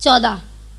14,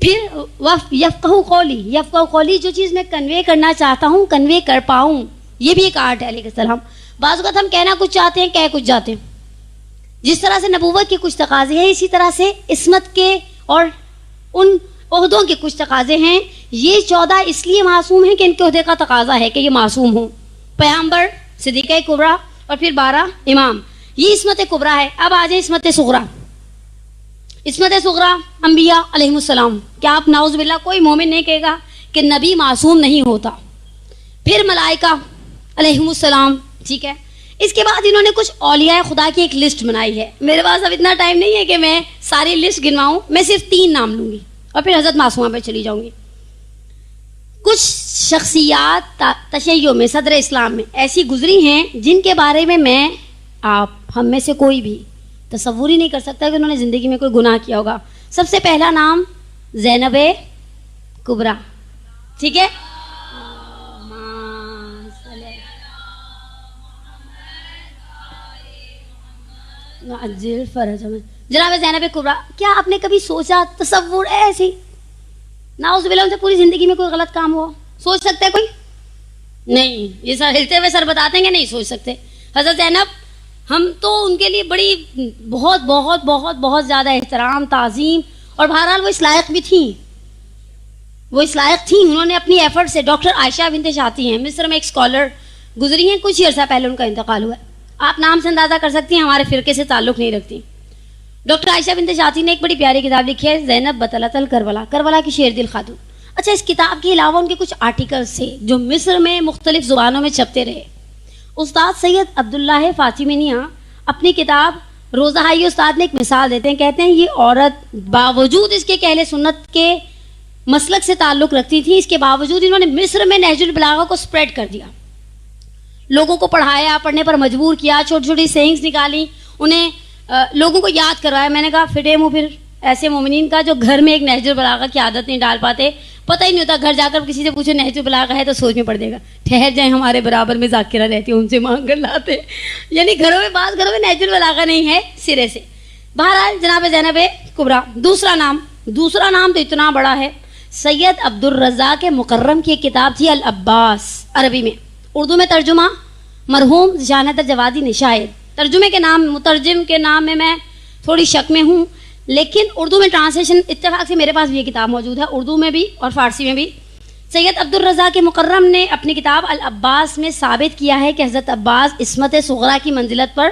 پھر یفقہو قولی، یفقہو قولی، جو چیز میں کنوے کرنا چاہتا ہوں کنوے کر پاؤں، یہ بھی ایک آرٹ ہے علیہ السلام. بعض اوقات ہم کہنا کچھ چاہتے ہیں کہہ کچھ جاتے ہیں. جس طرح سے نبوت کے کچھ تقاضے ہیں، اسی طرح سے عصمت کے اور ان عہدوں کے کچھ تقاضے ہیں. یہ 14 اس لیے معصوم ہیں کہ ان کے عہدے کا تقاضا ہے کہ یہ معصوم ہوں. پیغمبر، صدیقہ کبریٰ اور پھر 12 امام، یہ عصمت کبریٰ ہے. اب آ جائیں عصمت صغریٰ. عصمت صغریٰ انبیاء علیہ السلام. کیا آپ نعوذ باللہ کوئی مومن نہیں کہے گا کہ نبی معصوم نہیں ہوتا. پھر ملائکہ علیہ السلام. ٹھیک ہے. اس کے بعد انہوں نے کچھ اولیاء خدا کی ایک لسٹ بنائی ہے. میرے پاس اب اتنا ٹائم نہیں ہے کہ میں ساری لسٹ گنواؤں، میں صرف 3 نام لوں گی اور پھر حضرت معصومہ پہ چلی جاؤں گی. کچھ شخصیات تشیع میں، صدر اسلام میں ایسی گزری ہیں جن کے بارے میں آپ ہم میں سے کوئی بھی تصور ہی نہیں کر سکتا کہ انہوں نے زندگی میں کوئی گناہ کیا ہوگا. سب سے پہلا نام زینب کبریٰ. ٹھیک ہے. جناب زینب کبریٰ، کیا آپ نے کبھی سوچا، تصور ایسی نعوذ باللہ ان سے پوری زندگی میں کوئی غلط کام ہوا؟ سوچ سکتے ہیں کوئی؟ نہیں. یہ سر ہلتے ہوئے سر بتاتے ہیں کہ نہیں سوچ سکتے. حضرت زینب، ہم تو ان کے لیے بڑی بہت بہت بہت بہت زیادہ احترام، تعظیم، اور بہرحال وہ اس لائق بھی تھیں. وہ اس لائق تھیں. انہوں نے اپنی ایفرٹ سے، ڈاکٹر عائشہ بنت شاطی ہیں، مصر میں ایک اسکالر گزری ہیں، کچھ ہی عرصہ پہلے ان کا انتقال ہوا ہے. آپ نام سے اندازہ کر سکتی ہیں ہمارے فرقے سے تعلق نہیں رکھتی. ڈاکٹر عائشہ بنت شاطی نے ایک بڑی پیاری کتاب لکھی ہے، زینب بطلۃ الکربلا، کربلا کی شیر دل خاتون. اچھا، اس کتاب کے علاوہ ان کے کچھ آرٹیکلز تھے جو مصر میں مختلف زبانوں میں چھپتے رہے. استاد سید عبداللہ فاطمیہ اپنی کتاب روزہ ہائی استاد میں ایک مثال دیتے ہیں. کہتے ہیں یہ عورت باوجود اس کے کہ اہل سنت کے مسلک سے تعلق رکھتی تھی، اس کے باوجود انہوں نے مصر میں نہج البلاغہ کو سپریڈ کر دیا. لوگوں کو پڑھایا، پڑھنے پر مجبور کیا، چھوٹی چھوٹی سینگز نکالی، انہیں لوگوں کو یاد کروایا. میں نے کہا فٹے منہ پھر ایسے مومنین کا جو گھر میں ایک نہج البلاغہ کی عادت نہیں ڈال پاتے. پتہ ہی نہیں ہوتا، گھر جا کر کسی سے پوچھو نہج البلاغہ ہے تو سوچ میں پڑ دے گا، ٹھہر جائیں ہمارے برابر میں ذاکرہ رہتی ہے ان سے مانگ کر لاتے. یعنی گھروں میں، بعض گھروں میں نہج البلاغہ نہیں ہے سرے سے. بہرحال جناب زینب کبریٰ. دوسرا نام تو اتنا بڑا ہے. سید عبد الرزاق مکرم کی ایک کتاب تھی العباس، عربی میں، اردو میں ترجمہ مرحوم ذیشان حیدر جوادی نے. شاید ترجمے کے نام، مترجم کے نام میں تھوڑی شک میں ہوں، لیکن اردو میں ٹرانسلیشن اتفاق سے میرے پاس بھی یہ کتاب موجود ہے، اردو میں بھی اور فارسی میں بھی. سید عبد الرزاق مکرم نے اپنی کتاب العباس میں ثابت کیا ہے کہ حضرت عباس عصمت صغریٰ کی منزلت پر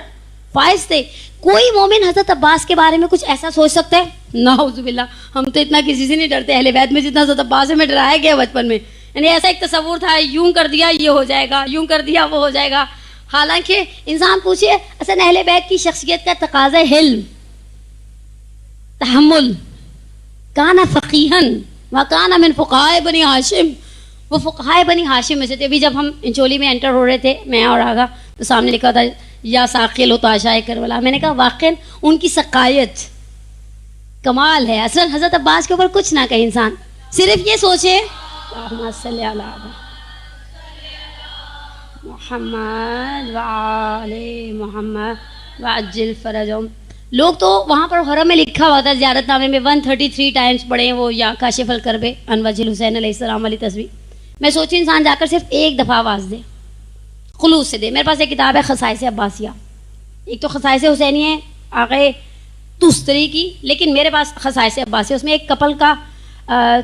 فائز تھے. کوئی مومن حضرت عباس کے بارے میں کچھ ایسا سوچ سکتا ہے؟ نعوذ باللہ. ہم تو اتنا کسی سے نہیں ڈرتے اہل بیت میں جتنا حضرت عباس سے میں ڈرایا گیا بچپن میں. یعنی ایسا ایک تصور تھا، یوں کر دیا یہ ہو جائے گا، یوں کر دیا وہ ہو جائے گا. حالانکہ انسان پوچھے، اصل اہل بیت کی شخصیت کا تقاضا حلم، تحمل. کانا فقیہن وکانا من فقہاء بنی ہاشم، وہ فقہاء بنی ہاشم میں سے تھے. ابھی جب ہم انچولی میں انٹر ہو رہے تھے، میں اور آگا، تو سامنے لکھا تھا یا ساقی لطاشائے کربلا. میں نے کہا واقعا ان کی سقائیت کمال ہے. اصل حضرت عباس کے اوپر کچھ نہ کہے انسان، صرف یہ سوچے اللہم صلی علی محمد وعلی محمد وعجل فرجہم. لوگ تو وہاں پر حرم میں لکھا ہوا تھا زیارت نامے میں 133 ٹائمز پڑھے وہ یا کاشف الکرب عن وجہ الحسین علیہ السلام والی تصویر. میں سوچی انسان جا کر صرف ایک دفعہ آواز دے، خلوص سے دے. میرے پاس ایک کتاب ہے خصائص عباسیہ، ایک تو خصائص حسینی ہے آقا تستری کی، لیکن میرے پاس خصائص عباسیہ، اس میں ایک کپل کا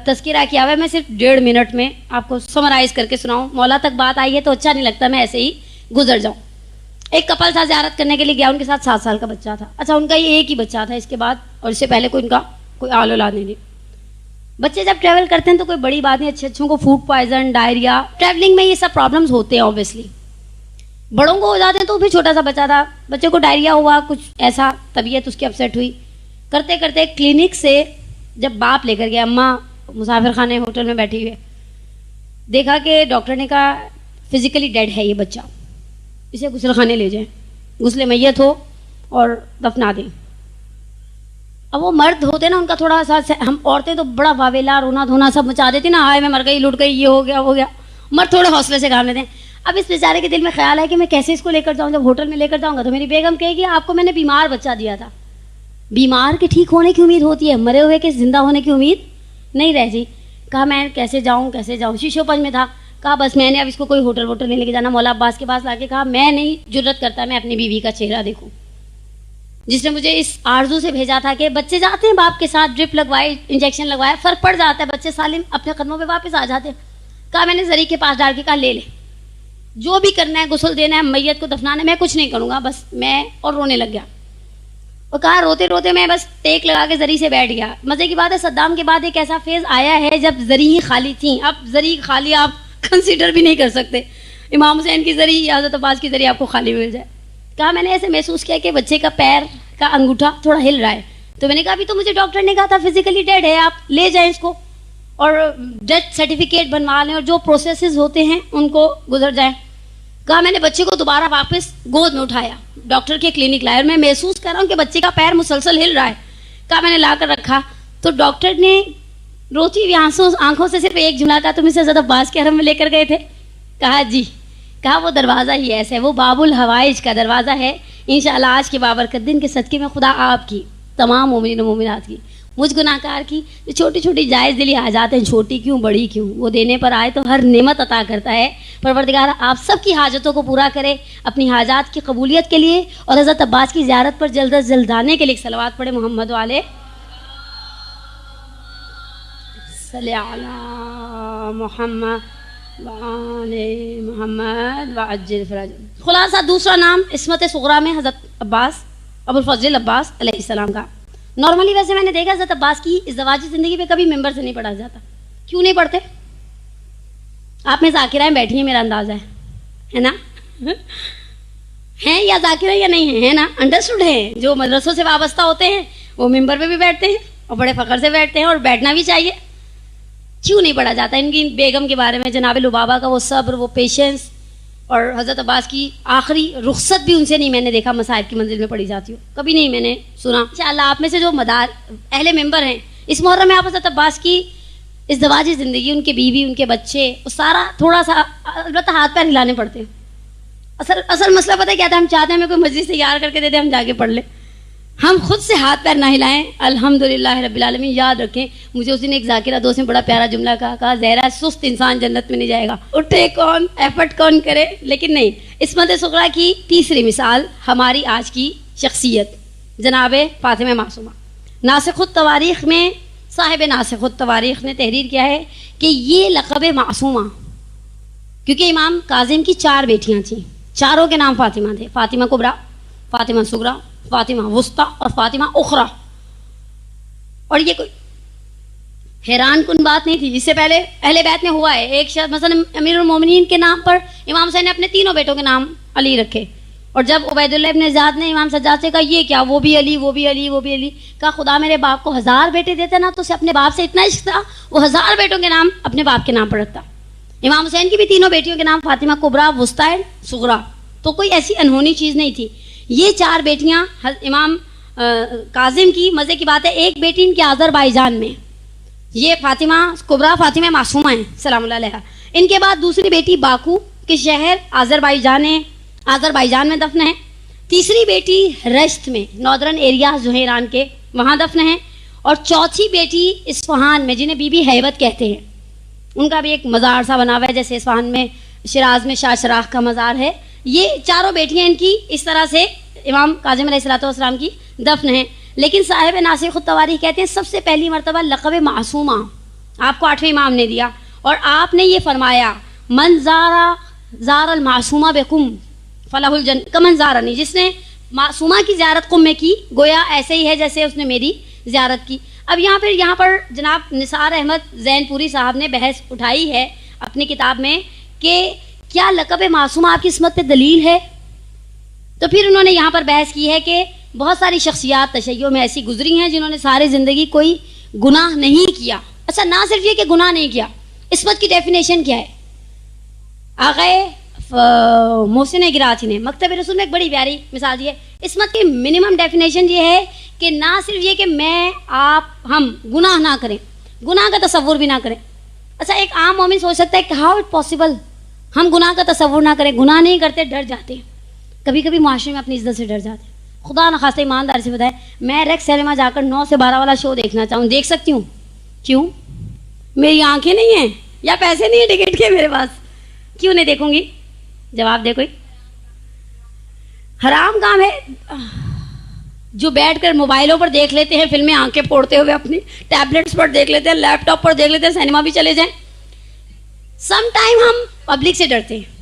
تذکرہ کیا ہوا ہے. میں صرف 1.5 منٹ میں آپ کو سمرائز کر کے سناؤں. مولا تک بات آئی ہے تو اچھا نہیں لگتا میں ایسے ہی گزر جاؤں. ایک کپل تھا، زیارت کرنے کے لیے گیا، ان کے ساتھ 7 سال کا بچہ تھا. اچھا، ان کا یہ ایک ہی بچہ تھا اس کے بعد، اور اس سے پہلے کوئی ان کا کوئی آل اولاد نہیں تھی. بچے جب ٹریول کرتے ہیں تو کوئی بڑی بات نہیں، اچھوں کو فوڈ پوائزن، ڈائریا، ٹریولنگ میں یہ سب پرابلمز ہوتے ہیں اوبیسلی. بڑوں کو ہو جاتے ہیں تو پھر چھوٹا سا بچہ تھا، بچے کو ڈائریا ہوا، کچھ ایسا طبیعت اس کی اپسیٹ ہوئی. کرتے کرتے کلینک سے جب باپ لے کر گیا، اماں مسافر خانے ہوٹل میں بیٹھی ہوئے، دیکھا کہ ڈاکٹر نے کہا فزیکلی ڈیڈ ہے یہ بچہ، اسے غسل خانے لے جائیں، غسل میت ہو اور دفنا دیں. اب وہ مرد ہوتے نا، ان کا تھوڑا سا، ہم عورتیں تو بڑا واویلا، رونا دھونا سب مچا دیتی نا، ہائے میں مر گئی، لٹ گئی، یہ ہو گیا وہ ہو گیا. مرد تھوڑے حوصلے سے کام لیتے ہیں. اب اس بیچارے کے دل میں خیال ہے کہ میں کیسے اس کو لے کر جاؤں. جب ہوٹل میں لے کر جاؤں گا تو میری بیگم کہے گی آپ کو میں نے بیمار بچہ دیا تھا. بیمار کے ٹھیک ہونے کی امید ہوتی ہے، مرے ہوئے کے زندہ ہونے کی امید نہیں رہ جی. کہا میں کیسے جاؤں, شیشو پنج میں تھا. کہا بس میں نے اب اس کو کوئی ہوٹل نہیں لے کے جانا. مولا عباس کے پاس لا کے کہا میں نہیں جرت کرتا میں اپنی بیوی کا چہرہ دیکھوں, جس نے مجھے اس آرزو سے بھیجا تھا کہ بچے جاتے ہیں باپ کے ساتھ, ڈرپ لگوائے, انجیکشن لگوایا, فرق پڑ جاتا ہے, بچے سالم اپنے قدموں پہ واپس آ جاتے ہیں. کہا میں نے زری کے پاس ڈال کے کہا لے جو بھی کرنا ہے, غسل دینا ہے, میت کو دفنانا ہے, میں کچھ نہیں کروں گا بس میں. اور رونے لگ گیا. اور کہا روتے روتے میں بس ٹیک لگا کے زری سے بیٹھ گیا. مزے کی بات ہے صدام کے بعد ایک ایسا فیز آیا ہے جب زری ہی خالی تھیں. اب زری خالی آپ کنسیڈر بھی نہیں کر سکتے. امام حسین کی زری یا حضرت عباس کی زری آپ کو خالی مل جائے. کہا میں نے ایسے محسوس کیا کہ بچے کا پیر کا انگوٹھا تھوڑا ہل رہا ہے. تو میں نے کہا ابھی تو مجھے ڈاکٹر نے کہا تھا فزیکلی ڈیڈ ہے, آپ لے جائیں اس کو اور ڈیتھ سرٹیفکیٹ بنوا لیں اور جو پروسیسز ہوتے ہیں ان کو گزر جائیں. کہا میں نے بچے کو دوبارہ واپس گود میں اٹھایا, ڈاکٹر کے کلینک لایا, اور میں محسوس کر رہا ہوں کہ بچے کا پیر مسلسل ہل رہا ہے. کہا میں نے لا کر رکھا تو ڈاکٹر نے روتی ہوئی آنکھوں سے صرف ایک جملہ کہا, تم اسے حضرت عباس کے حرم میں لے کر گئے تھے؟ کہا جی. کہا وہ دروازہ ہی ایسا ہے, وہ باب الحوائج کا دروازہ ہے. انشاءاللہ آج کے بابرکت دن کے صدقے میں خدا آپ کی, تمام مومنین و مومنات کی, مجھ گناہ کار کی جو چھوٹی چھوٹی جائز دلی حاجات ہیں, چھوٹی کیوں بڑی کیوں, وہ دینے پر آئے تو ہر نعمت عطا کرتا ہے. پروردگار آپ سب کی حاجتوں کو پورا کرے اپنی حاجات کی قبولیت کے لیے, اور حضرت عباس کی زیارت پر جلد از جلد آنے کے لیے صلوات پڑھے محمد والے صلی علی محمد وعلی محمد وعجل فرج. خلاصہ دوسرا نام عصمت صغریٰ میں حضرت عباس ابو الفضل عباس علیہ السلام کا. نارملی ویسے میں نے دیکھا حضرت عباس کی ازدواجی زندگی پہ کبھی ممبر سے نہیں پڑھا جاتا. کیوں نہیں پڑھتے؟ آپ میں ذاکرائیں بیٹھی ہیں, میرا اندازہ ہے نا, ہیں یا ذاکرہ یا نہیں ہے نا, انڈرسٹوڈ ہیں. جو مدرسوں سے وابستہ ہوتے ہیں وہ ممبر پہ بھی بیٹھتے ہیں اور بڑے فخر سے بیٹھتے ہیں, اور بیٹھنا بھی چاہیے. کیوں نہیں پڑھا جاتا؟ ان کی بیگم کے بارے میں, جناب لبابہ کا وہ صبر, وہ پیشنس, اور حضرت عباس کی آخری رخصت بھی ان سے نہیں میں نے دیکھا مصائب کی منزل میں پڑھی جاتی ہو, کبھی نہیں میں نے سنا. انشاءاللہ آپ میں سے جو مدار اہل ممبر ہیں اس محرم میں آپ حضرت عباس کی ازدواجی زندگی, ان کے بیوی, ان کے بچے, وہ سارا تھوڑا سا البتہ ہاتھ پیر ہلانے پڑتے ہیں. اصل مسئلہ پتہ ہے کیا تھا؟ ہم چاہتے ہیں ہمیں کوئی مجلس تیار کر کے دے دے, ہم جا کے پڑھ لیں, ہم خود سے ہاتھ پیر نہ ہلائیں. الحمدللہ رب العالمین. یاد رکھیں مجھے اس دن ایک ذاکرہ دوست نے بڑا پیارا جملہ کہا زہرا سست انسان جنت میں نہیں جائے گا, اٹھے کون, ایفرٹ کون کرے. لیکن نہیں, عصمت صغریٰ کی تیسری مثال ہماری آج کی شخصیت جناب فاطمہ معصومہ. ناسخ التواریخ میں صاحب ناسخ التواریخ نے تحریر کیا ہے کہ یہ لقب معصومہ, کیونکہ امام کاظم کی 4 بیٹیاں تھیں, چاروں کے نام فاطمہ تھے, فاطمہ کبریٰ, فاطمہ صغریٰ, فاطمہ وسطیٰ اور فاطمہ اخریٰ. اور یہ کوئی حیران کن بات نہیں تھی, جس سے پہلے اہل بیت میں ہوا ہے. ایک شخص مثلا امیر المومنین کے نام پر امام حسین نے اپنے تینوں بیٹوں کے نام علی رکھے, اور جب عبید اللہ ابن زیاد نے امام سجاد سے کہا یہ کیا, وہ بھی علی, وہ بھی علی, وہ بھی علی, کہا خدا میرے باپ کو 1000 بیٹے دیتا نا, تو اسے اپنے باپ سے اتنا عشق تھا وہ 1000 بیٹوں کے نام اپنے باپ کے نام پر رکھتا. امام حسین کی بھی تینوں بیٹیوں کے نام فاطمہ کبریٰ, وسطیٰ, صغریٰ, تو کوئی ایسی انہونی چیز نہیں تھی. یہ 4 بیٹیاں امام کاظم کی, مزے کی بات ہے ایک بیٹی ان کے آذربائیجان میں, یہ فاطمہ کبریٰ فاطمہ معصومہ ہیں سلام اللہ علیہا. ان کے بعد دوسری بیٹی باکو کے شہر آذربائیجان میں دفن ہے. تیسری بیٹی رشت میں, ناردرن ایریا جو ہے ایران کے, وہاں دفن ہے. اور چوتھی بیٹی اصفہان میں, جنہیں بی بی ہیبت کہتے ہیں, ان کا بھی ایک مزار سا بنا ہوا ہے, جیسے اصفہان میں شیراز میں شاہ شراخ کا مزار ہے. یہ چاروں بیٹیاں ان کی اس طرح سے امام کاظم علیہ الصلوۃ والسلام کی دفن ہیں. لیکن صاحب ناسخ التواریخ کہتے ہیں سب سے پہلی مرتبہ لقب معصومہ آپ کو 8ویں امام نے دیا, اور آپ نے یہ فرمایا من زار المعصومہ بقم فلاح الجن کمن زارنی, جس نے معصومہ کی زیارت قم میں کی گویا ایسے ہی ہے جیسے اس نے میری زیارت کی. اب یہاں پر جناب نثار احمد زین پوری صاحب نے بحث اٹھائی ہے اپنی کتاب میں کہ کیا لقب معصومہ آپ کی عصمت پہ دلیل ہے. تو پھر انہوں نے یہاں پر بحث کی ہے کہ بہت ساری شخصیات تشیع میں ایسی گزری ہیں جنہوں نے ساری زندگی کوئی گناہ نہیں کیا. اچھا, نہ صرف یہ کہ گناہ نہیں کیا, عصمت کی ڈیفینیشن کیا ہے؟ آغائے محسن گراتی نے مکتب رسول میں ایک بڑی پیاری مثال دی ہے. عصمت کی منیمم ڈیفینیشن یہ ہے کہ نہ صرف یہ کہ میں ہم گناہ نہ کریں, گناہ کا تصور بھی نہ کریں. اچھا, ایک عام مومن سوچ سکتا ہے کہ ہاؤ اٹ پاسبل ہم گناہ کا تصور نہ کریں, گناہ نہیں کرتے, ڈر جاتے ہیں. کبھی کبھی معاشرے میں اپنی عزت سے ڈر جاتے ہیں. خدا نخواستہ ایماندار سے بتائے, میں ریکس سینما جا کر 9 سے 12 والا شو دیکھنا چاہوں, دیکھ سکتی ہوں؟ کیوں؟ میری آنکھیں نہیں ہیں یا پیسے نہیں ہیں ٹکٹ کے میرے پاس، کیوں نہیں دیکھوں گی؟ جواب دے کوئی۔ حرام کام ہے جو بیٹھ کر موبائلوں پر دیکھ لیتے ہیں فلمیں، آنکھیں پھوڑتے ہوئے اپنی ٹیبلٹس پر دیکھ لیتے ہیں، لیپ ٹاپ پر دیکھ لیتے ہیں، سینما بھی چلے جائیں۔ سم ٹائم ہم پبلک سے ڈرتے ہیں،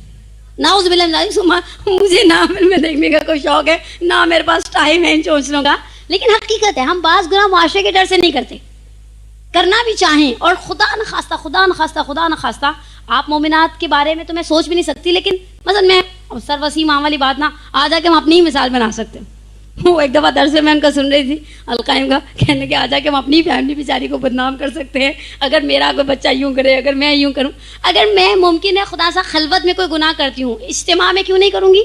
نعوذ باللہ من ذالک، مجھے نہ فلمیں دیکھنے کا کوئی شوق ہے، نہ میرے پاس ٹائم ہے ان چونچلوں کا، لیکن حقیقت ہے ہم بعض گناہ معاشرے کے ڈر سے نہیں کرتے، کرنا بھی چاہیں، اور خدا نخواستہ آپ مومنات کے بارے میں تو میں سوچ بھی نہیں سکتی، لیکن مثلا میں سر وسیم عام والی بات نہ آ جا کے ہم اپنی ہی مثال بنا سکتے ہیں۔ وہ ایک دفعہ درس میں ان کا سن رہی تھی القائم کا، کہنے کے آ جا کے ہم اپنی فیملی بیچاری کو بدنام کر سکتے ہیں، اگر میرا کوئی بچہ یوں کرے، اگر میں یوں کروں، اگر میں ممکن ہے خدا سا خلوت میں کوئی گناہ کرتی ہوں، اجتماع میں کیوں نہیں کروں گی؟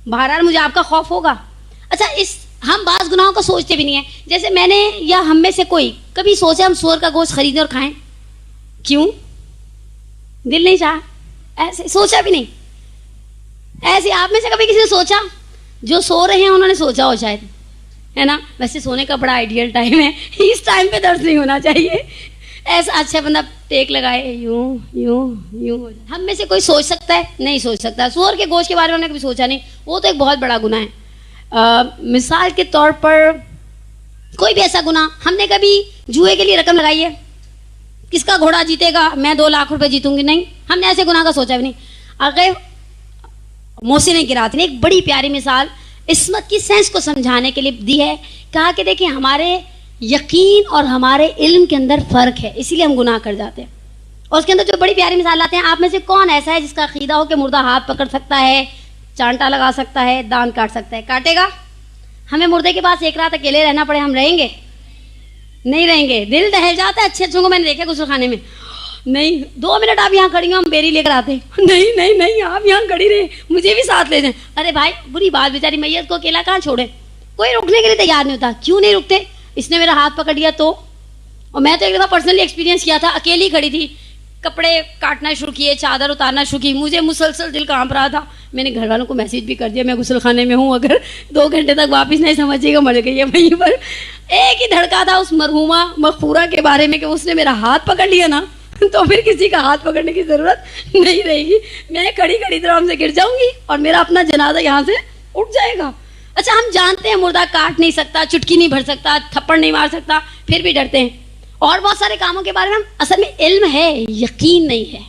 بہرحال مجھے آپ کا خوف ہوگا۔ اچھا، ہم بعض گناہوں کو سوچتے بھی نہیں ہیں، جیسے میں نے یا ہم میں سے کوئی کبھی سوچا ہم سور کا گوشت خریدیں اور کھائیں؟ کیوں؟ دل نہیں چاہا، ایسے سوچا بھی نہیں۔ ایسے آپ میں سے کبھی کسی نے سوچا؟ جو سو رہے ہیں انہوں نے سوچا ہو شاید، ہے نا؟ ویسے سونے کا بڑا آئیڈیل ٹائم ہے، اس ٹائم پہ درد نہیں ہونا چاہیے، ایسا اچھا بندہ ٹیک لگائے یوں یوں یوں ہو جائے۔ ہم میں سے کوئی سوچ سکتا ہے؟ نہیں سوچ سکتا۔ سور کے گوشت کے بارے میں ہم نے کبھی سوچا نہیں، وہ تو ایک بہت بڑا گناہ ہے۔ مثال کے طور پر کوئی بھی ایسا گناہ، ہم نے کبھی جوئے کے لیے رقم لگائی ہے؟ کس کا گھوڑا جیتے گا، میں 2 لاکھ روپے جیتوں گی؟ نہیں، ہم نے ایسے گناہ کا سوچا بھی نہیں۔ اگر محسن قرات نے ایک بڑی پیاری مثال عصمت کی سینس کو سمجھانے کے لیے دی ہے، کہا کہ دیکھیں ہمارے یقین اور ہمارے علم کے اندر فرق ہے، اسی لیے ہم گناہ کر جاتے ہیں۔ اور اس کے اندر جو بڑی پیاری مثال لاتے ہیں، آپ میں سے کون ایسا ہے جس کا عقیدہ ہو کہ مردہ ہاتھ پکڑ سکتا ہے، چانٹا لگا سکتا ہے، دان کاٹ سکتا ہے؟ کاٹے گا؟ ہمیں مردے کے پاس ایک رات اکیلے رہنا پڑے، ہم رہیں گے؟ نہیں رہیں گے۔ دل دہل جاتا ہے اچھے اچھوں کو میں نے دیکھا غسل خانے میں، نہیں 2 منٹ آپ یہاں کھڑی ہوں، ہم بیری لے کر آتے ہیں، نہیں نہیں نہیں آپ یہاں کھڑی رہے، مجھے بھی ساتھ لے جائیں۔ ارے بھائی بری بات، بیچاری میت کو اکیلا کہاں چھوڑے؟ کوئی رکنے کے لیے تیار نہیں ہوتا۔ کیوں نہیں رکتے؟ اس نے میرا ہاتھ پکڑ لیا تو، اور میں تو ایک دفعہ پرسنلی ایکسپیرینس کیا تھا، اکیلی کھڑی تھی، کپڑے کاٹنا شروع کیے، چادر اتارنا شروع کی، مجھے مسلسل دل کانپ رہا تھا۔ میں نے گھر والوں کو میسج بھی کر دیا میں غسل خانے میں ہوں، اگر 2 گھنٹے تک واپس نہیں سمجھے گا مر گئی ہے وہیں پر۔ ایک ہی دھڑکا تھا اس مرحومہ مغفورہ کے بارے میں کہ اس نے میرا ہاتھ پکڑ لیا نا تو پھر کسی کا ہاتھ پکڑنے کی ضرورت نہیں رہے گی، میں کھڑی کھڑی طرح سے گر جاؤں گی اور میرا اپنا جنازہ یہاں سے اٹھ جائے گا۔ اچھا، ہم جانتے ہیں مردہ کاٹ نہیں سکتا، چٹکی نہیں بھر سکتا، تھپڑ نہیں مار سکتا، پھر بھی ڈرتے ہیں۔ اور بہت سارے کاموں کے بارے میں ہم اصل میں علم ہے، یقین نہیں ہے۔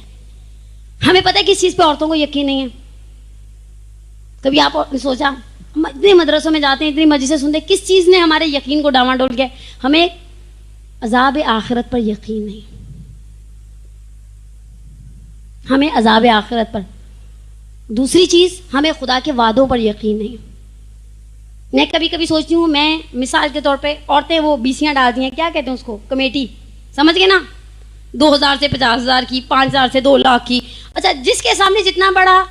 ہمیں پتہ ہے کس چیز پہ عورتوں کو یقین نہیں ہے؟ کبھی آپ نے سوچا؟ ہم اتنے مدرسوں میں جاتے ہیں، اتنی مجلسیں سنتے ہیں، کس چیز نے ہمارے یقین کو ڈاواڈول کیا؟ ہمیں عذاب آخرت پر یقین نہیں، ہمیں عذاب آخرت پر۔ دوسری چیز، ہمیں خدا کے وعدوں پر یقین نہیں۔ میں کبھی کبھی سوچتی ہوں، میں مثال کے طور پہ عورتیں وہ بیسیاں ڈالتی ہیں، کیا کہتے ہیں اس کو، کمیٹی، سمجھ گئے نا، 2000 سے 50,000 کی، 5000 سے 2 لاکھ کی۔ اچھا، جس کے سامنے جتنا بڑا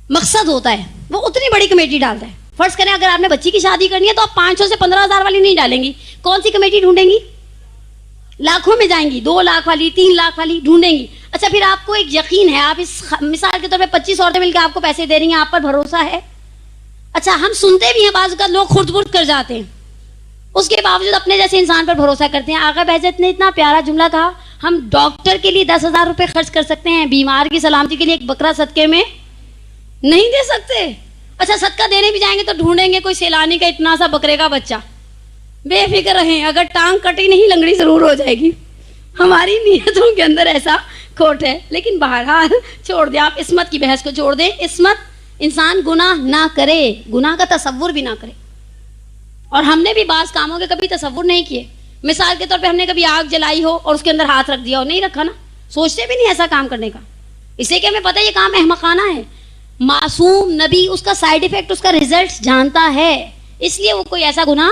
مقصد ہوتا ہے وہ اتنی بڑی کمیٹی ڈالتا ہے۔ فرض کریں اگر آپ نے بچی کی شادی کرنی ہے تو آپ 500 سے 15,000 والی نہیں ڈالیں گی، کون سی کمیٹی ڈھونڈیں گی؟ لاکھوں میں جائیں گی، 2 لاکھ والی، 3 لاکھ والی ڈھونڈیں گی۔ اچھا، پھر آپ کو ایک یقین ہے، آپ اس مثال کے طور پہ 25 عورتیں مل کے آپ کو پیسے دے رہی ہیں، آپ پر بھروسہ ہے۔ اچھا، ہم سنتے بھی ہیں بعض اوقات لوگ خرد برد کر جاتے ہیں، اس کے باوجود اپنے جیسے انسان پر بھروسہ کرتے ہیں۔ آقا بہجت نے اتنا پیارا جملہ کہا، ہم ڈاکٹر کے لیے 10,000 روپے خرچ کر سکتے ہیں، بیمار کی سلامتی کے لیے ایک بکرا صدقے میں نہیں دے سکتے۔ اچھا، صدقہ دینے بھی جائیں گے تو ڈھونڈیں گے کوئی سیلانی کا اتنا سا بکرے کا بچہ۔ بے فکر رہیں، اگر ٹانگ کٹی نہیں لنگڑی ضرور ہو جائے گی۔ ہماری نیتوں کے اندر ایسا کھوٹ ہے، لیکن بہرحال چھوڑ دیں، آپ عصمت کی بحث کو چھوڑ دیں۔ عصمت، انسان گناہ نہ کرے، گناہ کا تصور بھی نہ کرے۔ اور ہم نے بھی بعض کاموں کے کبھی تصور نہیں کیے۔ مثال کے طور پہ ہم نے کبھی آگ جلائی ہو اور اس کے اندر ہاتھ رکھ دیا ہو، نہیں رکھا نا، سوچتے بھی نہیں ایسا کام کرنے کا، اس لیے کہ ہمیں پتہ ہے یہ کام احمقانہ ہے۔ معصوم نبی اس کا سائیڈ ایفیکٹ، اس کا ریزلٹ جانتا ہے، اس لیے وہ کوئی ایسا گناہ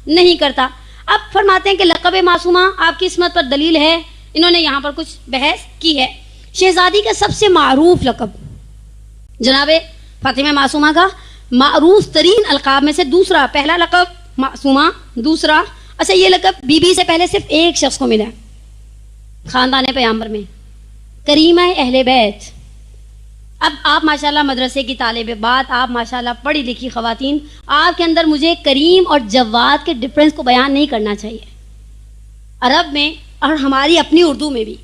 نہیں کرتا۔ اب فرماتے ہیں کہ لقب معصومہ آپ کی عصمت پر دلیل ہے، انہوں نے یہاں پر کچھ بحث کی ہے۔ شہزادی کا سب سے معروف لقب جناب فاطمہ معصومہ کا معروف ترین القاب میں سے دوسرا، پہلا لقب معصومہ، دوسرا، اچھا یہ لقب بی بی سے پہلے صرف ایک شخص کو ملا ہے خاندان پیغمبر میں، کریمہ اہل بیت۔ اب آپ ماشاءاللہ مدرسے کی طالب بات، آپ ماشاءاللہ پڑھی لکھی خواتین، آپ کے اندر مجھے کریم اور جواد کے ڈفرنس کو بیان نہیں کرنا چاہیے۔ عرب میں اور ہماری اپنی اردو میں بھی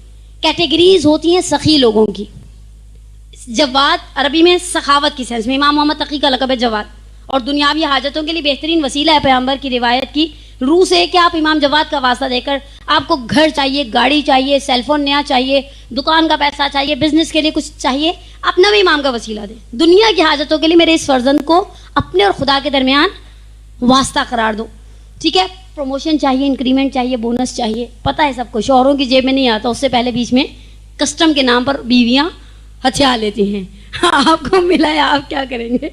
کیٹیگریز ہوتی ہیں سخی لوگوں کی. جواد عربی میں سخاوت کی سینس میں، امام محمد تقی کا لقب ہے جواد، اور دنیاوی حاجتوں کے لیے بہترین وسیلہ ہے پیغمبر کی روایت کی روح سے کہ آپ امام جواد کا واسطہ دے کر آپ کو گھر چاہیے، گاڑی چاہیے، سیل فون نیا چاہیے، دکان کا پیسہ چاہیے، بزنس کے لیے کچھ چاہیے، اپنا بھی امام کا وسیلہ دیں. دنیا کی حاجتوں کے لیے میرے اس فرزند کو اپنے اور خدا کے درمیان واسطہ قرار دو. ٹھیک ہے، پروموشن چاہیے، انکریمنٹ چاہیے، بونس چاہیے، پتہ ہے سب کو، شوہروں کی جیب میں نہیں آتا، اس سے پہلے بیچ میں کسٹم کے نام پر بیویاں ہتھیار لیتی ہیں. آپ کو ملا ہے، آپ کیا کریں گے؟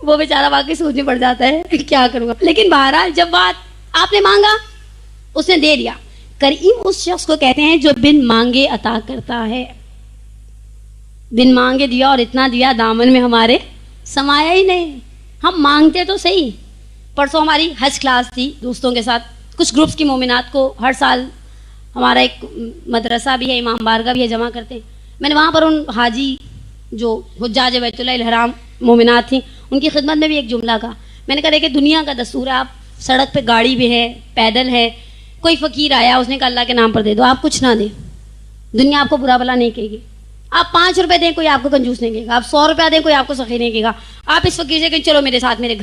وہ بیچارہ واقعی سوچنے پڑ جاتا ہے کیا کروں گا. لیکن بہرحال جب بات آپ نے مانگا، اس نے دے دیا. کریم اس شخص کو کہتے ہیں جو بن مانگے عطا کرتا ہے. بن مانگے دیا، اور اتنا دیا دامن میں ہمارے سمایا ہی نہیں. ہم مانگتے تو صحیح. پرسوں ہماری حج کلاس تھی دوستوں کے ساتھ، کچھ گروپس کی مومنات کو ہر سال ہمارا ایک مدرسہ بھی ہے، امام بارگاہ بھی ہے، جمع کرتے ہیں. میں نے وہاں پر ان حاجی جو حجاج بیت اللہ الحرام مومنات تھیں ان کی خدمت میں بھی ایک جملہ کہا. میں نے کہا کہ دنیا کا دستور ہے، آپ سڑک پہ گاڑی بھی ہے، پیدل ہے، کوئی فقیر آیا، اس نے کہا اللہ کے نام پر دے دو، آپ کچھ نہ دیں، دنیا آپ کو برا بلا نہیں کہے گی. آپ 5 روپے دیں، کوئی آپ کو کنجوس نہیں کہے گا. آپ 100 روپیہ دیں، کوئی آپ کو سخی نہیں کہے گا. آپ اس فقیر سے کہیں چلو میرے ساتھ میرے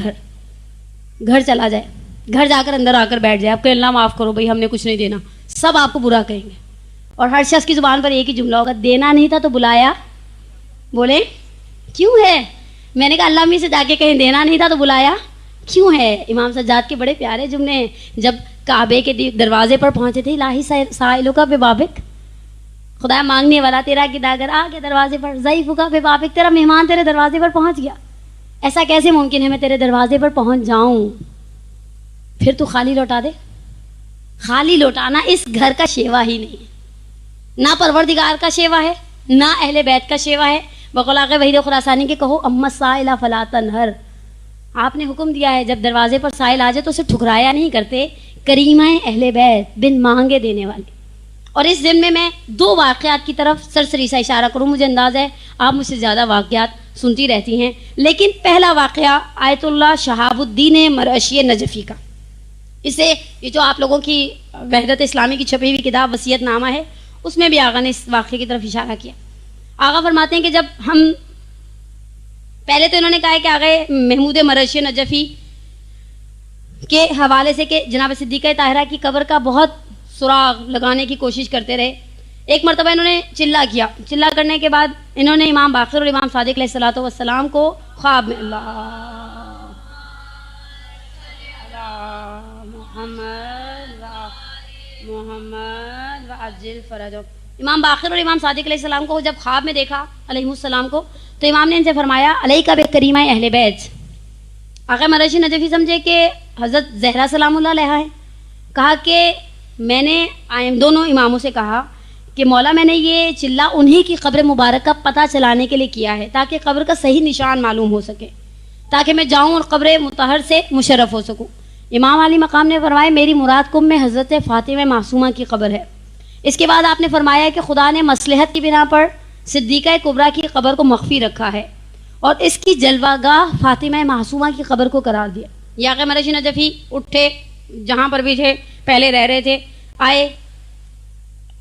گھر چلا جائے، گھر جا کر اندر آ کر بیٹھ جائے، آپ کو اللہ معاف کرو بھائی ہم نے کچھ نہیں دینا، سب آپ کو برا کہیں گے. اور ہر شخص کی زبان پر ایک ہی جملہ ہوگا، دینا نہیں تھا تو بلایا. بولے کیوں ہے؟ میں نے کہا اللہ امی سے جا کے کہیں دینا نہیں تھا تو بلایا کیوں ہے؟ امام سجاد کے بڑے پیارے جملے ہیں. جب کعبے کے دروازے پر پہنچے تھے، الہی سائلوں کا بے بابک، خدا مانگنے والا تیرا گداگر آ کے دروازے پر، ضعیفوں کا بے بابک، تیرا مہمان تیرے دروازے پر پہنچ گیا، ایسا کیسے ممکن ہے میں تیرے دروازے پر پہنچ جاؤں، پھر تو خالی لوٹا دے. خالی لوٹانا اس گھر کا شیوا ہی نہیں ہے، نہ پروردگار کا شیوا ہے، نہ اہل بیت کا شیوا ہے. بقول آقا وحید خراسانی کے کہو اما السائل فلا تنہر، آپ نے حکم دیا ہے جب دروازے پر سائل آ جائے تو اسے ٹھکرایا نہیں کرتے. کریمہ اہل بیت، بن مانگے دینے والے. اور اس دن میں 2 واقعات کی طرف سرسری سا اشارہ کروں، مجھے انداز ہے آپ مجھ سے زیادہ واقعات سنتی رہتی ہیں. لیکن پہلا واقعہ آیت اللہ شہاب الدین مرعشی نجفی کا. اسے یہ جو آپ لوگوں کی وحدت اسلامی کی چھپی ہوئی کتاب وصیت نامہ ہے، اس میں بھی آقا نے اس واقعے کی طرف اشارہ کیا. آقا فرماتے ہیں کہ جب ہم پہلے تو انہوں نے کہا ہے کہ آقا محمود مرعشی نجفی کے حوالے سے کہ جناب صدیقہ طاہرہ کی قبر کا بہت سراغ لگانے کی کوشش کرتے رہے. ایک مرتبہ انہوں نے چلا کیا، چلا کرنے کے بعد انہوں نے امام باقر اور امام صادق علیہ الصلوۃ والسلام کو خواب میں محمد وعجل فرجہ، امام باقر اور امام صادق علیہ السلام کو جب خواب میں دیکھا علیہ السلام کو، تو امام نے ان سے فرمایا علیکہ بکریمہ اہل بیت. آقا مرعشی نجفی سمجھے کہ حضرت زہرا سلام اللہ علیہا ہیں. کہا کہ میں نے دونوں اماموں سے کہا کہ مولا میں نے یہ چلہ انہی کی قبر مبارک کا پتہ چلانے کے لیے کیا ہے تاکہ قبر کا صحیح نشان معلوم ہو سکے، تاکہ میں جاؤں اور قبر مطہر سے مشرف ہو سکوں. امام علی مقام نے فرمایا میری مراد کم میں حضرت فاطمہ معصومہ کی قبر ہے. اس کے بعد آپ نے فرمایا کہ خدا نے مصلحت کی بنا پر صدیقہ کبریٰ کی قبر کو مخفی رکھا ہے اور اس کی جلوہ گاہ فاطمہ معصومہ کی قبر کو قرار دیا. یا آقا مرعشی نجفی اٹھے، جہاں پر بھی تھے پہلے رہ رہے تھے، آئے،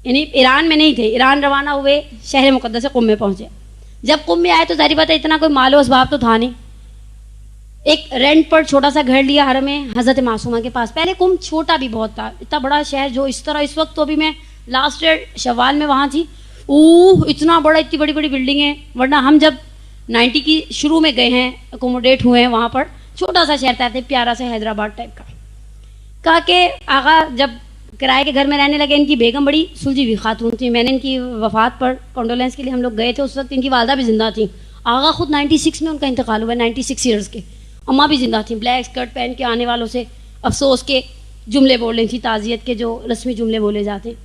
یعنی ایران میں نہیں تھے، ایران روانہ ہوئے، شہر مقدس قم میں پہنچے. جب قم میں آئے تو ظاہر بات ہے اتنا کوئی مال و اسباب تو تھا نہیں. ایک رینٹ پر چھوٹا سا گھر لیا حرم میں حضرت معصومہ کے پاس. پہلے قم چھوٹا بھی بہت تھا، اتنا بڑا شہر جو اس طرح اس وقت، تو ابھی میں لاسٹ ایئر شوال میں وہاں تھی، اتنا بڑا، اتنی بڑی بڑی بلڈنگیں، ورنہ ہم جب 90 کی شروع میں گئے ہیں، اکوموڈیٹ ہوئے ہیں وہاں پر، چھوٹا سا شہر تھا، پیارا سا حیدرآباد ٹائپ کا. کہا کہ آغا جب کرائے کے گھر میں رہنے لگے، ان کی بیگم بڑی سلجھی ہوئی خاتون تھی. میں نے ان کی وفات پر کانڈولینس کے لیے ہم لوگ گئے تھے، اس وقت ان کی والدہ بھی زندہ تھیں. آغا خود 96 میں ان کا انتقال ہوا، 96 ایئرس کے. اماں بھی زندہ تھیں، بلیک اسکرٹ پہن کے آنے والوں سے افسوس کے جملے بول رہی تھی، تعزیت کے جو رسمی جملے بولے جاتے ہیں.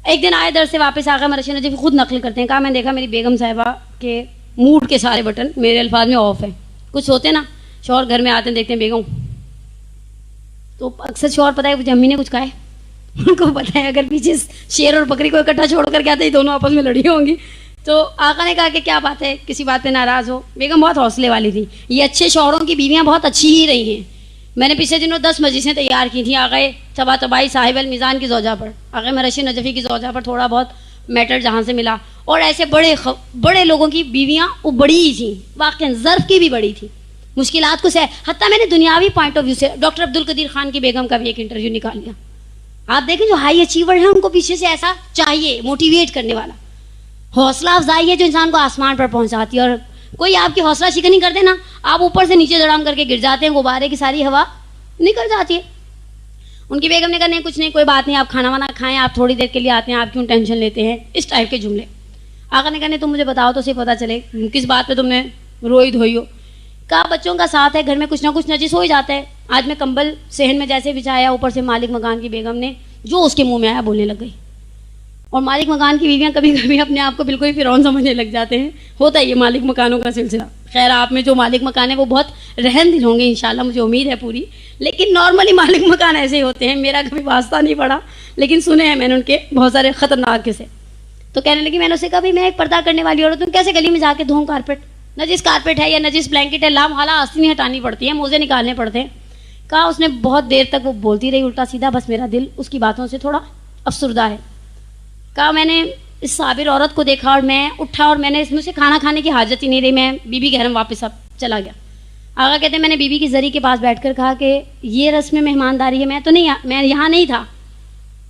ایک دن آئے در سے واپس آقا مرعشی نجفی خود نقل کرتے ہیں، کہا میں نے دیکھا میری بیگم صاحبہ کے موڈ کے سارے بٹن میرے الفاظ میں آف ہیں. کچھ ہوتے نا شوہر گھر میں آتے ہیں دیکھتے ہیں بیگم، تو اکثر شوہر پتہ ہے مجھے امی نے کچھ کہا ہے، ان کو پتہ ہے اگر پیچھے شیر اور بکری کو اکٹھا چھوڑ کر کے آتے ہیں دونوں آپس میں لڑی ہوں گی. تو آقا نے کہا کہ کیا بات ہے، کسی بات پہ ناراض ہو؟ بیگم بہت حوصلے والی تھی. یہ اچھے شوہروں کی بیویاں بہت اچھی ہی رہی ہیں. میں نے پچھلے دنوں 10 مجلسیں تیار کی تھیں آغا طباطبائی صاحب المیزان کی زوجہ پر، آغا مرشد نجفی کی زوجہ پر تھوڑا بہت میٹر جہاں سے ملا، اور ایسے بڑے لوگوں کی بیویاں وہ بڑی ہی تھیں، واقعاً ظرف کی بھی بڑی تھی، مشکلات کو حتیٰ میں نے دنیاوی پوائنٹ آف ویو سے ڈاکٹر عبدالقدیر خان کی بیگم کا بھی ایک انٹرویو نکال لیا. آپ دیکھیں جو ہائی اچیور ہیں ان کو پیچھے سے ایسا چاہیے موٹیویٹ کرنے والا، حوصلہ افزائی ہے جو انسان کو آسمان پر پہنچاتی ہے. اور کوئی آپ کی حوصلہ شکنی کر دے نا، آپ اوپر سے نیچے دڑام کر کے گر جاتے ہیں، غبارے کی ساری ہوا نکل جاتی ہے. ان کی بیگم نے کہا نہیں کچھ نہیں، کوئی بات نہیں، آپ کھانا وانا کھائیں، آپ تھوڑی دیر کے لیے آتے ہیں، آپ کیوں ٹینشن لیتے ہیں، اس ٹائپ کے جملے. آقا نے کہا نہیں تم مجھے بتاؤ تو صحیح پتہ چلے کس بات پہ تم نے روئی دھوئی ہو. کہا بچوں کا ساتھ ہے، گھر میں کچھ نہ کچھ نجس ہو ہی جاتا ہے. آج میں کمبل صحن میں جیسے بچھایا، اوپر سے مالک مکان کی بیگم نے جو اس کے منہ میں آیا بولنے لگ گئی. اور مالک مکان کی بیویاں کبھی کبھی اپنے آپ کو بالکل ہی فرعون سمجھنے لگ جاتے ہیں، ہوتا ہے یہ مالک مکانوں کا سلسلہ. خیر آپ میں جو مالک مکان ہے وہ بہت رحم دل ہوں گے انشاءاللہ، مجھے امید ہے پوری، لیکن نارملی مالک مکان ایسے ہی ہوتے ہیں. میرا کبھی واسطہ نہیں پڑا لیکن سنے ہیں میں نے ان کے بہت سارے خطرناک قصے. تو کہنے لگی میں نے اسے کہا بھائی میں ایک پردہ کرنے والی عورت ہوں، کیسے گلی میں جا کے دھوؤں کارپیٹ، نجس کارپیٹ ہے یا نجس بلینکٹ ہے، لام حالا آستینیں ہٹانی پڑتی ہیں، موزے نکالنے پڑتے ہیں. کہا اس نے بہت دیر تک وہ بولتی رہی الٹا سیدھا، بس میرا دل اس کی باتوں سے تھوڑا افسردہ ہے. کہا میں نے اس صابر عورت کو دیکھا اور میں اٹھا اور میں نے اس میں سے کھانا کھانے کی حاجت ہی نہیں رہی، میں بی بی کے گھر واپس اب چلا گیا. آقا کہتے ہیں میں نے بی بی کی زری کے پاس بیٹھ کر کہا کہ یہ رسم مہمانداری ہے، میں یہاں نہیں تھا،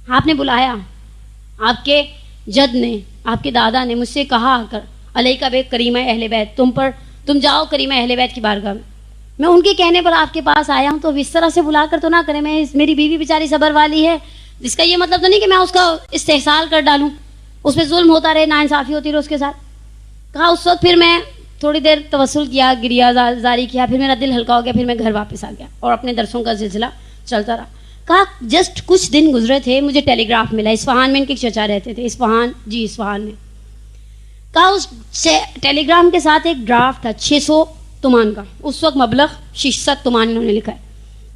آپ نے بلایا، آپ کے جد نے، آپ کے دادا نے مجھ سے کہا آ کر علیکہ بے کریمہ اہل بیت، تم جاؤ کریمہ اہل بیت کی بارگاہ میں. میں ان کے کہنے پر آپ کے پاس آیا ہوں، تو اس طرح سے بلا کر تو نہ کریں، میری بیوی بیچاری صبر والی ہے، جس کا یہ مطلب تو نہیں کہ میں اس کا استحصال کر ڈالوں، اس پہ ظلم ہوتا رہے، ناانصافی ہوتی رہے اس کے ساتھ. کہا اس وقت پھر میں تھوڑی دیر توسل کیا، گریا زاری کیا، پھر میرا دل ہلکا ہو گیا، پھر میں گھر واپس آ گیا اور اپنے درسوں کا سلسلہ چلتا رہا. کہا جسٹ کچھ دن گزرے تھے، مجھے ٹیلی گراف ملا، اصفہان میں ان کے چچا رہتے تھے، اصفہان میں. کہا اس ٹیلی گرام کے ساتھ ایک ڈرافٹ تھا 600 تمان کا، اس وقت مبلغ 600 تمان انہوں نے لکھا ہے.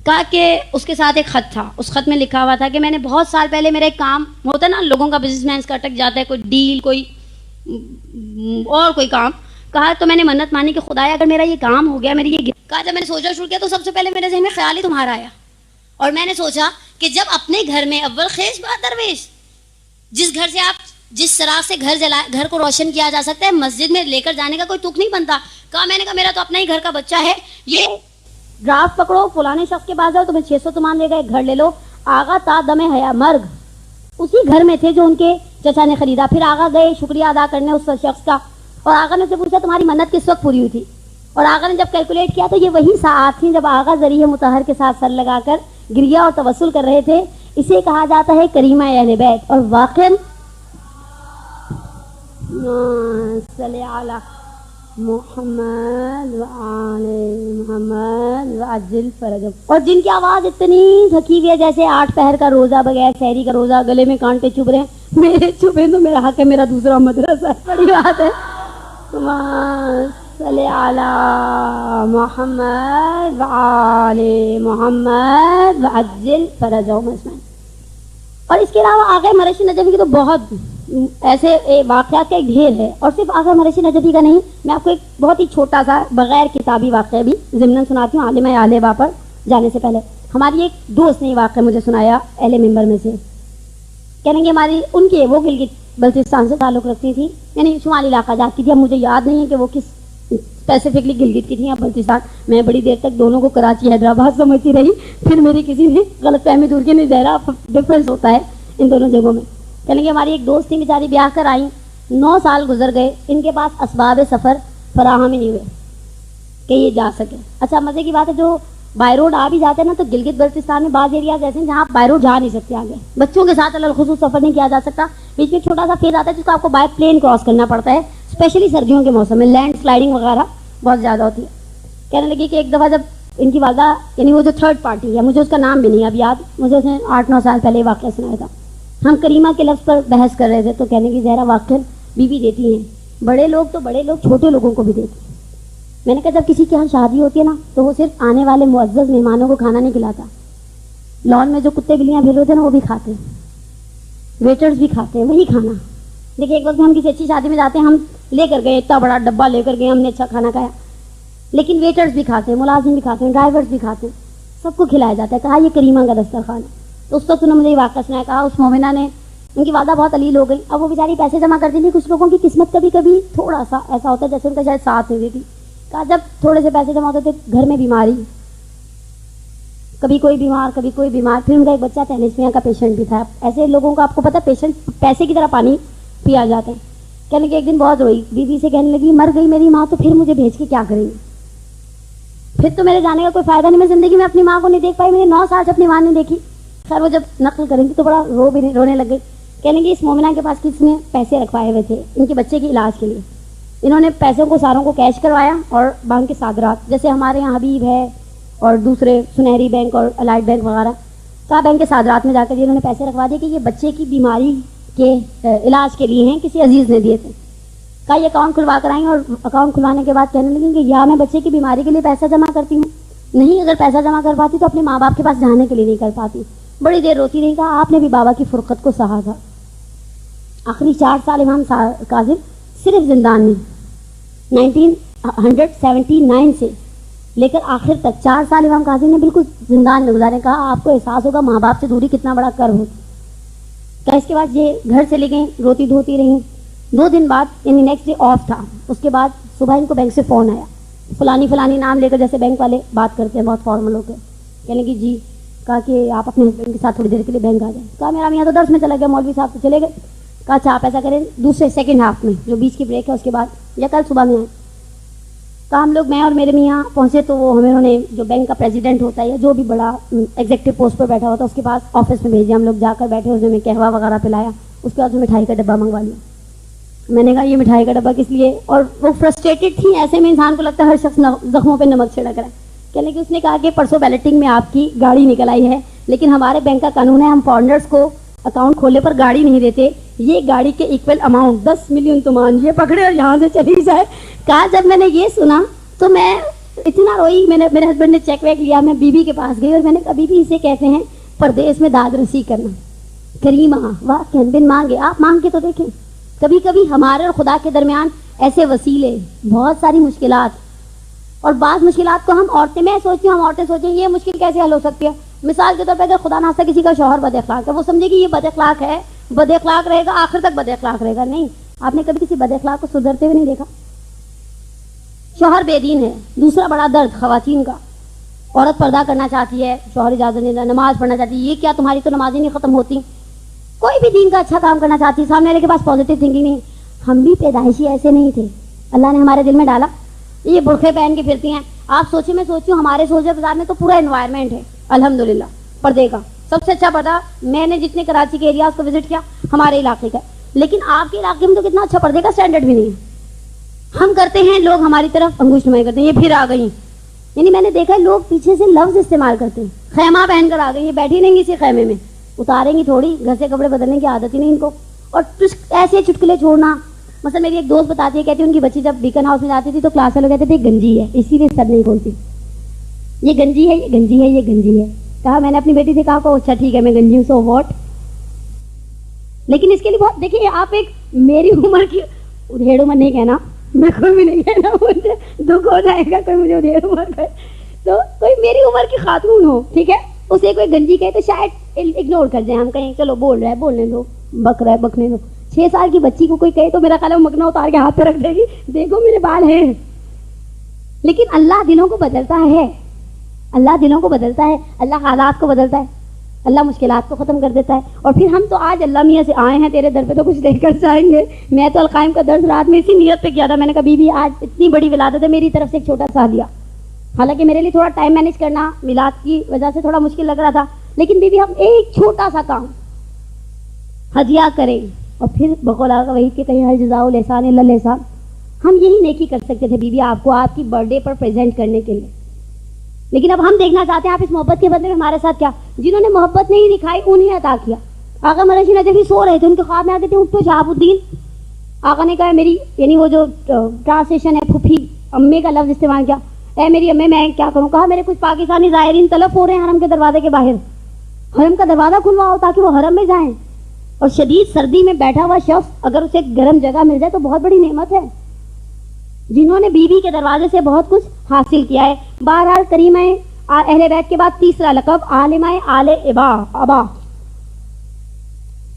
کہا کہ اس کے ساتھ ایک خط تھا، اس خط میں لکھا ہوا تھا کہ میں نے بہت سال پہلے میرا ایک کام ہوتا ہے نا، لوگوں کا بزنس مین کا اٹک جاتا ہے، کوئی ڈیل، کوئی اور کوئی کام. کہا تو میں نے منت مانی کہ خدایا اگر میرا یہ کام ہو گیا، میری یہ کہا جب میں نے سوچا شروع کیا تو سب سے پہلے میرے ذہن میں خیال ہی تمہارا آیا. اور میں نے سوچا کہ جب اپنے گھر میں اول خیش بات درویش، جس گھر سے آپ جس چراغ سے گھر کو روشن کیا جا سکتا ہے، مسجد میں لے کر جانے کا کوئی تک نہیں بنتا. کہا میں نے کہا میرا تو اپنا ہی گھر کا بچہ ہے، یہ ڈرافٹ پکڑو، فلانے شخص کے پاس جاؤ، تمہیں 600 تمان دے گا، ایک گھر لے لو. آغا تا دم حیا مرگ اسی گھر میں تھے جو ان کے چچا نے خریدا. پھر آغا گئے شکریہ ادا کرنے اس شخص کا، اور آغا نے سے پوچھا تمہاری منت کس وقت پوری ہوئی تھی. اور آغا نے جب کیلکولیٹ کیا تو یہ وہی ساعات تھیں جب آغا ذریعہ مطہر کے ساتھ سر لگا کر گریہ اور توسل کر رہے تھے. اسے کہا جاتا ہے کریمہ اہل بیت. اور واقعاً صلی علی محمد وآل محمد وعجل فرجهم. اور جن کی آواز اتنی تھکی ہوئی ہے جیسے 8 پہر کا روزہ بغیر سحری کا روزہ، گلے میں کانٹے چبھ رہے ہیں، میرے چبھے تو میرا حق ہے، میرا دوسرا مدرسہ ہے، بڑی بات ہے. صلی علی محمد وآل محمد وعجل فرجهم اجمعین. اور اس کے علاوہ آقا مرشد نجفی کی تو بہت ایسے واقعات کا ایک ڈھیر ہے. اور صرف آقا مرشد نجفی کا نہیں، میں آپ کو ایک بہت ہی چھوٹا سا بغیر کتابی واقعہ بھی ضمناً سناتی ہوں. عالمہ اہل با پر جانے سے پہلے ہماری ایک دوست نے یہ واقعہ مجھے سنایا اہل ممبر میں سے. کہنے کہ ہماری ان کے وہ گلگت بلتستان سے تعلق رکھتی تھی، یعنی شمالی علاقہ جات کی تھی. اب مجھے یاد نہیں ہے کہ وہ کس اسپیسیفکلی گلگت کی تھی یا بلتستان. میں بڑی دیر تک دونوں کو کراچی حیدرآباد سمجھتی رہی، پھر میری کسی نے غلط فہمی دور کی، نہیں ظاہرا ڈفرینس ہوتا ہے ان دونوں جگہوں میں. کہنے کہ ہماری ایک دوست تھی بیچاری بیاہ کر آئیں، 9 سال گزر گئے، ان کے پاس اسباب سفر فراہم ہی نہیں ہوئے کہ یہ جا سکے. اچھا مزے کی بات ہے، جو بائی روڈ آ بھی جاتے ہیں نا تو گلگت بلتستان میں بعض ایریاز ایسے ہیں جہاں آپ بائی روڈ جا نہیں سکتے آگے، بچوں کے ساتھ الخصوص سفر نہیں کیا جا سکتا. بیچ میں چھوٹا سا فیز آتا ہے جس کو آپ کو بائی پلین کراس کرنا پڑتا ہے، اسپیشلی سردیوں کے موسم میں لینڈ سلائڈنگ وغیرہ بہت زیادہ ہوتی ہے. کہنے لگی کہ ایک دفعہ جب ان کی والدہ، یعنی وہ جو تھرڈ پارٹی ہے، مجھے اس کا نام بھی نہیں اب یاد، مجھے اس نے 8-9 سال پہلے واقعہ سنایا تھا، ہم کریمہ کے لفظ پر بحث کر رہے تھے تو کہنے کی زہرا واقعا بیوی دیتی ہیں، بڑے لوگ تو بڑے لوگ چھوٹے لوگوں کو بھی دیتے ہیں. میں نے کہا جب کسی کے یہاں شادی ہوتی ہے نا تو وہ صرف آنے والے معزز مہمانوں کو کھانا نہیں کھلاتا، لان میں جو کتے بلیاں پھر ہوتے ہیں نا وہ بھی کھاتے ہیں، ویٹرز بھی کھاتے ہیں وہی کھانا. دیکھیے ایک وقت ہم کسی اچھی شادی میں جاتے ہیں، ہم لے کر گئے اتنا بڑا ڈبہ لے کر گئے، ہم نے اچھا کھانا کھایا، لیکن ویٹرز بھی کھاتے ہیں، ملازم بھی کھاتے ہیں، ڈرائیورز بھی کھاتے ہیں. سب کو کھلایا جاتا ہے. کہا یہ کریمہ کا دسترخوان ہے. تو اس وقت انہوں نے مجھے یہ واقعہ سنایا. کہا اس مومنہ نے, ان کی والدہ بہت علیل ہو گئی. اب وہ بیچاری پیسے جمع کرتی تھی. کچھ لوگوں کی قسمت کبھی کبھی تھوڑا سا ایسا ہوتا ہے جیسے ان کا شاید ساتھ نہیں دیتی. کہا جب تھوڑے سے پیسے جمع ہوتے تھے گھر میں بیماری, کبھی کوئی بیمار کبھی کوئی بیمار. پھر ان کا ایک بچہ تیلیسیمیا کا پیشنٹ بھی تھا. ایسے لوگوں کو آپ کو پتا پیشنٹ پیسے کی طرح پانی پیا جاتے ہیں. کہنے کہ ایک دن بہت روئی, بیوی سے کہنے لگی مر گئی میری ماں تو پھر مجھے بھیج کے کیا کریں گے, پھر تو میرے جانے کا کوئی فائدہ نہیں. میں زندگی میں اپنی ماں کو نہیں دیکھ پائی, میں نے 9 سال سے اپنی ماں نہیں دیکھی. خیر وہ جب نقل کریں گی تو بڑا رونے لگ گئی. کہنے کہ اس مومنہ کے پاس کسی نے پیسے رکھوائے ہوئے تھے ان کے بچے کے علاج کے لیے. انہوں نے پیسوں کو ساروں کو کیش کروایا اور بینک کے صادرات, جیسے ہمارے یہاں حبیب ہے اور دوسرے سنہری بینک اور الائٹ بینک وغیرہ, کہا بینک کے صادرات میں جا کر انہوں نے پیسے رکھوا دیے کہ یہ بچے کی بیماری کے علاج کے لیے ہیں, کسی عزیز نے دیے تھے. کہا یہ اکاؤنٹ کھلوا کر آئیں. اور اکاؤنٹ کھلوانے کے بعد کہنے لگیں کہ یا میں بچے کی بیماری کے لیے پیسہ جمع کرتی ہوں, نہیں اگر پیسہ جمع کر پاتی تو اپنے ماں باپ کے پاس جانے کے لیے نہیں کر پاتی. بڑی دیر روتی رہی. کہا آپ نے بھی بابا کی فرقت کو سہا تھا. آخری 4 سال امام کاظم صرف زندان میں 1979 سے لے کر آخر تک 4 سال امام کاظم نے بالکل زندان میں گزارے. کہا آپ کو احساس ہوگا ماں باپ سے دوری کتنا بڑا کر ہوتی. کہا اس کے بعد یہ گھر سے لے گئیں, روتی دھوتی رہیں. 2 دن بعد یعنی نیکسٹ ڈے آف تھا. اس کے بعد صبح ان کو بینک سے فون آیا, فلانی نام لے کر, جیسے بینک والے بات کرتے ہیں بہت فارمل ہو کے. کہنے کی جی. کہا کہ آپ اپنے ہسبینڈ کے ساتھ تھوڑی دیر کے لیے بینک آ جائیں. کہا میرا میاں تو درس میں چلا گیا, مولوی صاحب تو چلے گئے. کہا اچھا آپ ایسا کریں دوسرے سیکنڈ ہاف میں جو بیچ کی بریک ہے اس کے بعد یا کل صبح میں آئیں. کہا ہم لوگ, میں اور میرے میاں پہنچے تو وہ ہمیں انہوں نے جو بینک کا پریزیڈنٹ ہوتا ہے یا جو بھی بڑا ایگزیکٹو پوسٹ پر بیٹھا ہوتا ہے اس کے پاس آفس میں بھیجے. ہم لوگ جا کر بیٹھے, اس نے ہمیں قہوہ وغیرہ پلایا. اس کے بعد مٹھائی کا ڈبہ منگوا لیا. میں نے کہا یہ مٹھائی کا ڈبہ کس لیے؟ اور وہ فرسٹریٹڈ تھی. ایسے میں انسان کو لگتا ہے ہر شخص زخموں پہ نمک چھڑک رہا ہے. کہنے کہ اس نے کہا کہ پرسوں بیلٹنگ میں آپ کی گاڑی نکل آئی ہے, لیکن ہمارے بینک کا قانون ہے ہم فاؤنڈرز کو اکاؤنٹ کھولنے پر گاڑی نہیں دیتے. یہ گاڑی کے ایکول اماؤنٹ 10 ملین تومان یہ پکڑے اور یہاں سے چلی جائے. کہا جب میں نے یہ سنا تو میں اتنا روئی. میں نے, میرے ہسبینڈ نے چیک ویک لیا, میں بیوی کے پاس گئی اور میں نے کبھی بھی اسے کہتے ہیں پردیس میں داد رسی کرنا. کریمہ واہ بن مانگے, آپ مانگ کے تو دیکھیں. کبھی کبھی ہمارے اور خدا کے درمیان ایسے وسیلے, بہت ساری مشکلات, اور بعض مشکلات کو ہم عورتیں, میں سوچتی ہوں ہم عورتیں سوچیں یہ مشکل کیسے حل ہو سکتی ہے. مثال کے طور پہ اگر خدا ناخواستہ کسی کا شوہر بد اخلاق ہے, وہ سمجھے کہ یہ بد اخلاق ہے, بد اخلاق رہے گا آخر تک بد اخلاق رہے گا. نہیں, آپ نے کبھی کسی بد اخلاق کو سدھرتے ہوئے نہیں دیکھا. شوہر بے دین ہے, دوسرا بڑا درد خواتین کا. عورت پردہ کرنا چاہتی ہے, شوہر اجازت نہیں دیتا, نماز پڑھنا چاہتی ہے, یہ کیا تمہاری تو نمازیں نہیں ختم ہوتی. کوئی بھی دین کا اچھا کام کرنا چاہتی ہے, سامنے والے کے پاس پازیٹیو تھنکنگ نہیں. ہم بھی پیدائشی ایسے نہیں تھے, اللہ نے ہمارے دل میں ڈالا. یہ برقعے پہن کے پھرتی ہیں. آپ سوچیں, میں سوچتی ہوں ہمارے سولجر بازار میں تو پورا انوائرمنٹ ہے الحمدللہ پردے کا. سب سے اچھا پردہ میں نے جتنے کراچی کے ایریاز کو وزٹ کیا ہمارے علاقے کا, لیکن آپ کے علاقے میں تو کتنا اچھا پردے کا اسٹینڈرڈ بھی نہیں ہے. ہم کرتے ہیں, لوگ ہماری طرف انگوش نمائی کرتے ہیں, یہ پھر آ گئی. یعنی میں نے دیکھا ہے لوگ پیچھے سے لفظ استعمال کرتے ہیں, خیمہ پہن کر آ گئی, یہ بیٹھی رہیں گی اسی خیمے میں, اتاریں گی تھوڑی, گھر سے کپڑے بدلنے کی عادت ہی نہیں ان کو. اور ایسے چٹکلے چھوڑنا. مثلا میری ایک دوست بتاتی ہے, کہتی ہے ان کی بچی جب بیکن ہاؤس میں جاتی تھی تو کلاس والے کہتے تھے گنجی ہے, اسی لیے سر نہیں کھولتی. یہ گنجی ہے, یہ گنجی ہے, یہ گنجی ہے. کہا میں نے اپنی بیٹی سے کہا کہ اچھا ٹھیک ہے میں گنجی ہوں, سو واٹ. لیکن اس کے لیے بہت دیکھیے, آپ ایک میری عمر کی ادھیڑ عمر نہیں کہنا, میں کوئی بھی نہیں کہنا, مجھے دکھ ہو جائے گا کوئی مجھے ادھیڑ عمر کہے. تو کوئی میری عمر کی خاتون ہو, ٹھیک ہے, اسے کوئی گنجی کہے تو شاید اگنور کر جائیں, ہم کہیں چلو بول رہا ہے بولنے دو, بک رہا ہے بکنے دو. 6 سال کی بچی کو کوئی کہے تو میرا خیال ہے وہ مکنا اتار کے ہاتھ پہ رکھ دے گی, دیکھو میرے بال ہیں. لیکن اللہ دلوں کو بدلتا ہے, اللہ دلوں کو بدلتا ہے, اللہ حالات کو بدلتا ہے, اللہ مشکلات کو ختم کر دیتا ہے. اور پھر ہم تو آج اللہ میاں سے آئے ہیں تیرے در پہ تو کچھ لے کر جائیں گے. میں تو القائم کا درس رات میں اسی نیت پہ کیا تھا. میں نے کہا بی آج اتنی بڑی ولادت ہے, میری طرف سے ایک چھوٹا سا دیا. حالانکہ میرے لیے تھوڑا ٹائم مینیج کرنا میلاد کی وجہ سے تھوڑا مشکل لگ رہا تھا, لیکن بی ہم ایک چھوٹا سا کام ہدیہ کریں اور پھر بقول وہی کہ کہیں ہر جزاء الاحسان الا الاحسان. ہم یہی نیکی کر سکتے تھے بی آپ کو آپ کی برتھ ڈے پر پریزنٹ کرنے کے لیے. لیکن اب ہم دیکھنا چاہتے ہیں آپ اس محبت کے بدلے میں ہمارے ساتھ کیا. جنہوں نے محبت نہیں دکھائی انہیں عطا کیا. آقا مرشی نجفی سو رہے تھے, ان کے خواب میں آتے تھے اٹھو شہاب الدین. آقا نے کہا میری یعنی وہ جو ٹرانسلیشن ہے پھوپھی امے کا لفظ استعمال کیا, اے میری امے میں کیا کروں. کہا میرے کچھ پاکستانی زائرین طلب ہو رہے ہیں حرم کے دروازے کے باہر, حرم کا دروازہ کھلواؤ تاکہ وہ حرم میں جائیں. اور شدید سردی میں بیٹھا ہوا شخص اگر اسے گرم جگہ مل جائے تو بہت بڑی نعمت ہے. جنہوں نے بیوی کے دروازے سے بہت کچھ حاصل کیا ہے. بہرحال کریمہ اہل بیت کے بعد تیسرا لقب عالمہ آل ابا.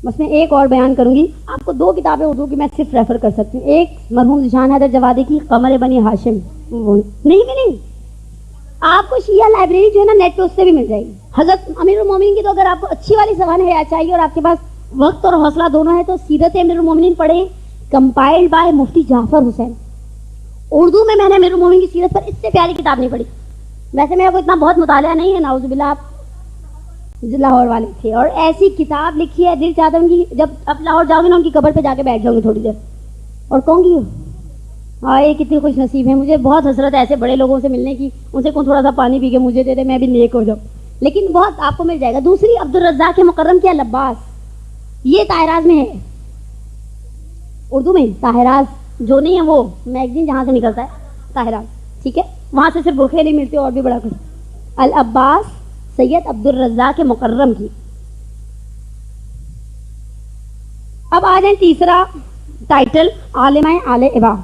بس میں ایک اور بیان کروں گی. آپ کو 2 کتابیں اردو کی میں صرف ریفر کر سکتی ہوں. ایک مرحوم ذیشان حیدر جوادی کی قمر بنی ہاشم, نہیں ملی. آپ کو شیعہ لائبریری جو ہے نا نیٹ پہ اس سے بھی مل جائے گی. حضرت امیر المومنین کی تو اگر آپ کو اچھی والی زبان حیات چاہیے اور آپ کے پاس وقت اور حوصلہ دونوں ہے تو سیرت امیر المومنین پڑھیں, کمپائلڈ بائی مفتی جعفر حسین. اردو میں نے امیر المومنین کی سیرت پر اس سے پیاری کتاب نہیں پڑھی. ویسے میرا کو اتنا بہت مطالعہ نہیں ہے, نعوذ باللہ, آپ لاہور والے تھے, اور ایسی کتاب لکھی ہے دل چاہتا ہوں کہ جب آپ لاہور جاؤ گے نا ان کی قبر پہ جا کے بیٹھ جاؤں گی تھوڑی دیر اور کہوں گی ہاں یہ کتنی خوش نصیب ہے. مجھے بہت حسرت ہے ایسے بڑے لوگوں سے ملنے کی, ان سے کون تھوڑا سا پانی پی کے مجھے دے دے میں بھی نیک ہو جاؤں. لیکن بہت آپ کو مل جائے گا. دوسری عبدالرزاق مکرم کے العباس, یہ طاہراز میں ہے اردو میں. طاہراز جو نہیں ہے وہ میگزین جہاں سے نکلتا ہے طاہراز, ٹھیک ہے, وہاں سے صرف برقعے نہیں ملتے اور بھی بڑا کچھ. العباس سید عبدالرزاق مکرم کی. اب آ جائیں تیسرا ٹائٹل عالمہ آل ابا.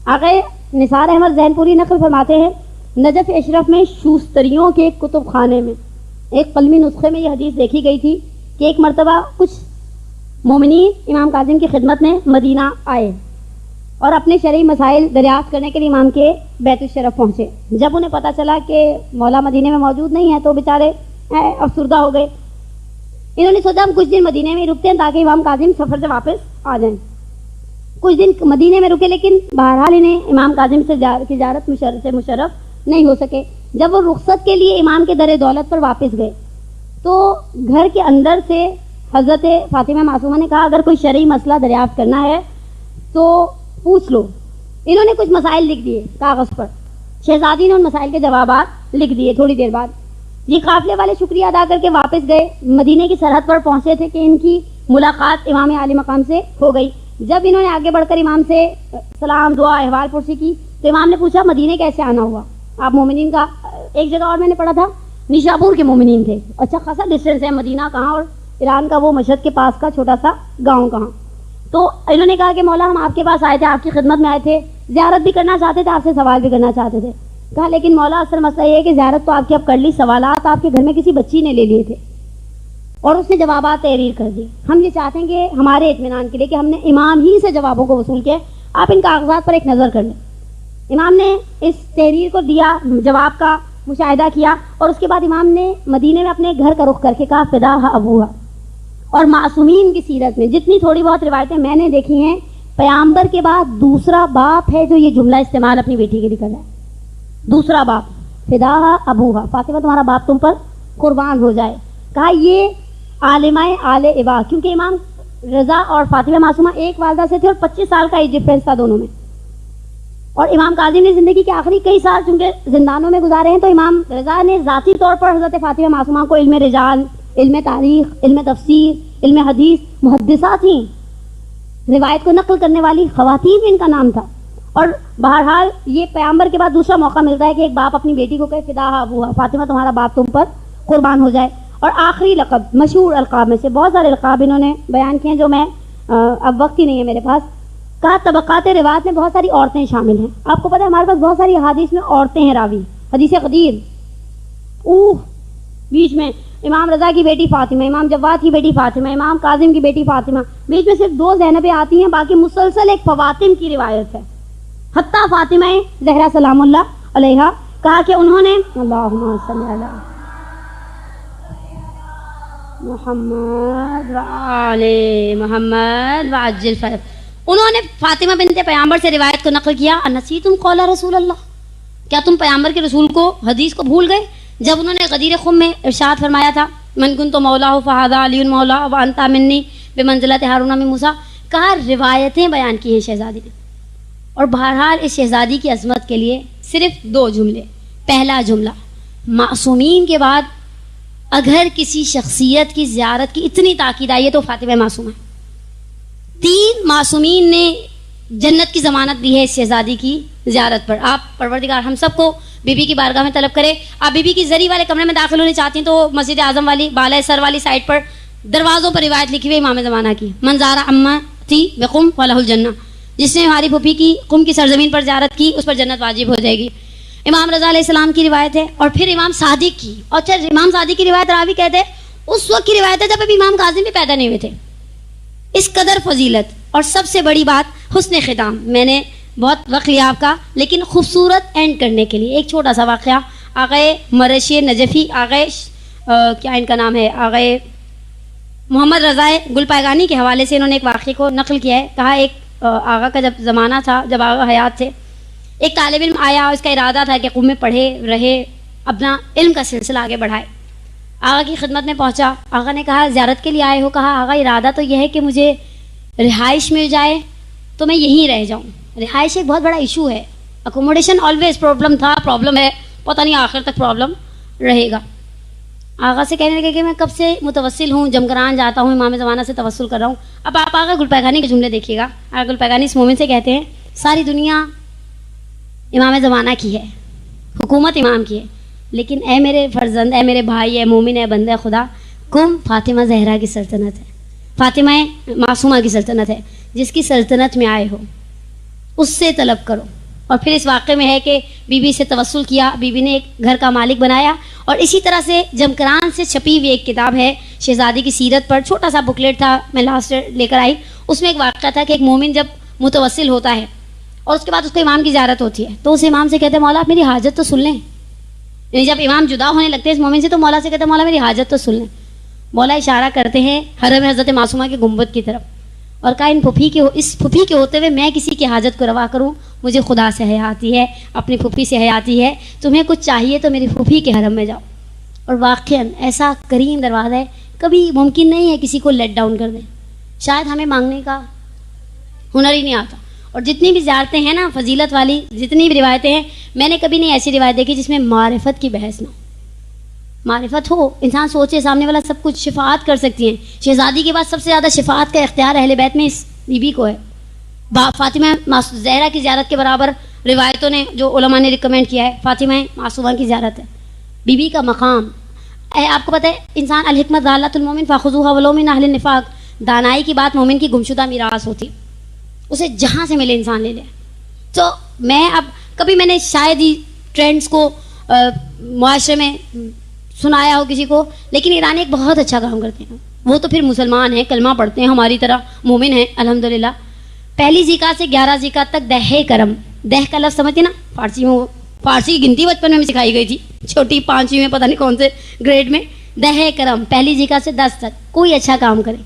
آگے نثار احمد ذہن پوری نقل فرماتے ہیں نجف اشرف میں شوستریوں کے کتب خانے میں ایک قلمی نسخے میں یہ حدیث دیکھی گئی تھی کہ ایک مرتبہ کچھ مومنین امام کاظم کی خدمت میں مدینہ آئے اور اپنے شرعی مسائل دریافت کرنے کے لیے امام کے بیت الشرف پہنچے. جب انہیں پتہ چلا کہ مولا مدینے میں موجود نہیں ہے تو بیچارے افسردہ ہو گئے. انہوں نے سوچا ہم کچھ دن مدینے میں رکتے ہیں تاکہ امام کاظم سفر سے واپس آ جائیں. کچھ دن مدینے میں رکے لیکن بہرحال انہیں امام کاظم سے زیارت سے مشرف نہیں ہو سکے. جب وہ رخصت کے لیے امام کے در دولت پر واپس گئے تو گھر کے اندر سے حضرت فاطمہ معصومہ نے کہا اگر کوئی شرعی مسئلہ دریافت کرنا ہے تو پوچھ لو. انہوں نے کچھ مسائل لکھ دیے کاغذ پر. شہزادی نے ان مسائل کے جوابات لکھ دیے. تھوڑی دیر بعد یہ قافلے والے شکریہ ادا کر کے واپس گئے. مدینے کی سرحد پر پہنچے تھے کہ ان کی ملاقات امام عالی مقام سے ہو گئی. جب انہوں نے آگے بڑھ کر امام سے سلام دعا احوال پرسی کی تو امام نے پوچھا مدینے کیسے آنا ہوا. آپ مومنین کا ایک جگہ اور میں نے پڑھا تھا نیشابور کے مومنین تھے. اچھا خاصا ڈسٹینس ہے مدینہ کہاں اور ایران کا وہ مشہد کے پاس کا چھوٹا سا گاؤں کہاں. تو انہوں نے کہا کہ مولا ہم آپ کے پاس آئے تھے, آپ کی خدمت میں آئے تھے, زیارت بھی کرنا چاہتے تھے, آپ سے سوال بھی کرنا چاہتے تھے. کہا لیکن مولا اصل مسئلہ یہ ہے کہ زیارت تو آپ کی اب کر لی, سوالات آپ کے گھر میں کسی بچی نے لے لیے تھے اور اس نے جوابات تحریر کر دی. ہم یہ چاہتے ہیں کہ ہمارے اطمینان کے لیے کہ ہم نے امام ہی سے جوابوں کو وصول کیا, آپ ان کاغذات پر ایک نظر کر لیں. امام نے اس تحریر کو دیا, جواب کا مشاہدہ کیا اور اس کے بعد امام نے مدینے میں اپنے گھر کا رخ کر کے کہا فداها ابوہا. اور معصومین کی سیرت میں جتنی تھوڑی بہت روایتیں میں نے دیکھی ہیں, پیامبر کے بعد دوسرا باپ ہے جو یہ جملہ استعمال اپنی بیٹی کے لیے کر رہا ہے. دوسرا باپ فداها ابوہا, فاطمہ تمہارا باپ تم پر قربان ہو جائے. کہا یہ عالمہ آل ابا, کیونکہ امام رضا اور فاطمہ معصومہ ایک والدہ سے تھے اور 25 سال کا ایج ڈفرینس تھا دونوں میں. اور امام کاظم نے زندگی کے آخری کئی سال چونکہ زندانوں میں گزارے ہیں تو امام رضا نے ذاتی طور پر حضرت فاطمہ معصومہ کو علم رجال, علم تاریخ, علم تفسیر, علم حدیث, محدثہ تھیں, روایت کو نقل کرنے والی خواتین میں ان کا نام تھا. اور بہرحال یہ پیامبر کے بعد دوسرا موقع ملتا ہے کہ ایک باپ اپنی بیٹی کو کہے فداها ابوہا, فاطمہ تمہارا باپ تم پر قربان ہو جائے. اور آخری لقب مشہور القاب میں سے بہت سارے القاب انہوں نے بیان کیے ہیں جو میں اب وقت ہی نہیں ہے میرے پاس. کہا طبقات روایت میں بہت ساری عورتیں شامل ہیں. آپ کو پتہ ہے ہمارے پاس بہت ساری حدیث میں عورتیں ہیں راوی. حدیث قدیر بیچ میں امام رضا کی بیٹی فاطمہ, امام جواد کی بیٹی فاطمہ, امام کاظم کی بیٹی فاطمہ, بیچ میں صرف 2 زینبیں آتی ہیں, باقی مسلسل ایک فواتم کی روایت ہے. حتیٰ فاطمہ زہرا سلام اللہ علیہا کہا کہ انہوں نے اللہم صلی علی محمد وآل محمد وعجل فرج, انہوں نے فاطمہ بنت پیامبر سے روایت کو نقل کیا انسیتم قول رسول اللہ, کیا تم پیامبر کے رسول کو حدیث کو بھول گئے جب انہوں نے غدیر خم میں ارشاد فرمایا تھا من کنت مولا فہذا علی مولا وانت منی بمنزلۃ ہارون من موسیٰ. کہا روایتیں بیان کی ہیں شہزادی نے. اور بہرحال اس شہزادی کی عظمت کے لیے صرف 2 جملے. پہلا جملہ, معصومین کے بعد اگر کسی شخصیت کی زیارت کی اتنی تاکید آئی ہے تو فاطمہ معصومہ. 3 معصومین نے جنت کی ضمانت دی ہے اس شہزادی کی زیارت پر. آپ پروردگار ہم سب کو بی بی کی بارگاہ میں طلب کرے. آپ بی بی کی زری والے کمرے میں داخل ہونے چاہتی ہیں تو مسجد اعظم والی بالائے سر والی سائڈ پر دروازوں پر روایت لکھی ہوئی امام زمانہ کی منظارہ امتی بقم فلہ الجنہ, جس نے ہماری پھوپھی کی قم کی سرزمین پر زیارت کی اس پر جنت واجب ہو جائے گی. امام رضا علیہ السلام کی روایت ہے، اور پھر امام صادق کی، اور امام صادق کی روایت راوی کہتے ہیں اس وقت کی روایت ہے جب ابھی امام کاظم بھی پیدا نہیں ہوئے تھے. اس قدر فضیلت. اور سب سے بڑی بات حسن ختام. میں نے بہت وقت لیا آپ کا، لیکن خوبصورت اینڈ کرنے کے لیے ایک چھوٹا سا واقعہ. آغائے مرشی نجفی، آغائے کیا ان کا نام ہے، آغائے محمد رضا گل پائگانی کے حوالے سے انہوں نے ایک واقعے کو نقل کیا ہے. کہا ایک آغا کا جب زمانہ تھا، جب آغا حیات تھے، ایک طالب علم آیا، اس کا ارادہ تھا کہ قوم میں پڑھے رہے، اپنا علم کا سلسلہ آگے بڑھائے. آغا کی خدمت میں پہنچا. آغا نے کہا زیارت کے لیے آئے ہو؟ کہا آغا ارادہ تو یہ ہے کہ مجھے رہائش مل جائے تو میں یہیں رہ جاؤں. رہائش ایک بہت بڑا ایشو ہے. اکوموڈیشن آلویز پرابلم تھا، پرابلم ہے، پتہ نہیں آخر تک پرابلم رہے گا. آغا سے کہنے لگے کہ میں کب سے متوسل ہوں، جمکران جاتا ہوں، امام زمانہ سے توسل کر رہا ہوں. اب آپ آغا گل پائگانی کے جملے دیکھیے گا. آغا گل پائگانی اس مومن سے کہتے ہیں ساری دنیا امام زمانہ کی ہے، حکومت امام کی ہے، لیکن اے میرے فرزند، اے میرے بھائی، اے مومن، اے بندہ خدا، کم فاطمہ زہرا کی سلطنت ہے، فاطمہ معصومہ کی سلطنت ہے. جس کی سلطنت میں آئے ہو اس سے طلب کرو. اور پھر اس واقعے میں ہے کہ بی بی سے توسل کیا، بی بی نے ایک گھر کا مالک بنایا. اور اسی طرح سے جمکران سے چھپی ہوئی ایک کتاب ہے شہزادی کی سیرت پر، چھوٹا سا بکلیٹ تھا، میں لاسٹ لے کر آئی. اس میں ایک واقعہ تھا کہ ایک مومن جب متوسل ہوتا ہے اور اس کے بعد اس کو امام کی زیارت ہوتی ہے، تو اس امام سے کہتے ہیں مولا آپ میری حاجت تو سن لیں. یعنی جب امام جدا ہونے لگتے ہیں اس مومن سے تو مولا سے کہتے ہیں مولا میری حاجت تو سن لیں. مولا اشارہ کرتے ہیں حرم حضرت معصومہ کے گنبد کی طرف اور کہا اس پھوپھی کے ہوتے ہوئے میں کسی کی حاجت کو روا کروں؟ مجھے خدا سے حیا آتی ہے، اپنی پھوپھی سے حیا آتی ہے. تمہیں کچھ چاہیے تو میری پھوپھی کے حرم میں جاؤ. اور واقعاً ایسا کریم دروازہ ہے، کبھی ممکن نہیں ہے کسی کو لیٹ ڈاؤن کر دیں. شاید ہمیں مانگنے کا ہنر ہی نہیں آتا. اور جتنی بھی زیارتیں ہیں نا فضیلت والی، جتنی بھی روایتیں ہیں، میں نے کبھی نہیں ایسی روایت دیکھی جس میں معرفت کی بحث نہ ہو. معرفت ہو، انسان سوچے سامنے والا سب کچھ شفاعت کر سکتی ہیں. شہزادی کے بعد سب سے زیادہ شفاعت کا اختیار اہل بیت میں اس بی بی کو ہے. فاطمہ زہرا کی زیارت کے برابر روایتوں نے جو علماء نے ریکمینڈ کیا ہے فاطمہ معصومہ کی زیارت ہے. بی بی کا مقام آپ کو پتہ ہے، انسان الحکمت ضالۃ المومن فخذوها ولو من اہل النفاق، دانائی کی بات مومن کی گمشدہ میراث ہوتی، اسے جہاں سے ملے انسان لے لے. تو میں اب کبھی میں نے شاید ہی ٹرینڈز کو معاشرے میں سنایا ہو کسی کو، لیکن ایرانی ایک بہت اچھا کام کرتے ہیں. وہ تو پھر مسلمان ہیں، کلمہ پڑھتے ہیں، ہماری طرح مومن ہیں الحمدللہ. پہلی ذکا سے 11 ذکا تک دہ کرم، دہ کا لفظ سمجھتے نا، فارسی کی گنتی بچپن میں سکھائی گئی تھی، چھوٹی 5ویں میں پتہ نہیں کون سے گریڈ میں. دہ کرم پہلی ذکا سے 10 تک کوئی اچھا کام کرے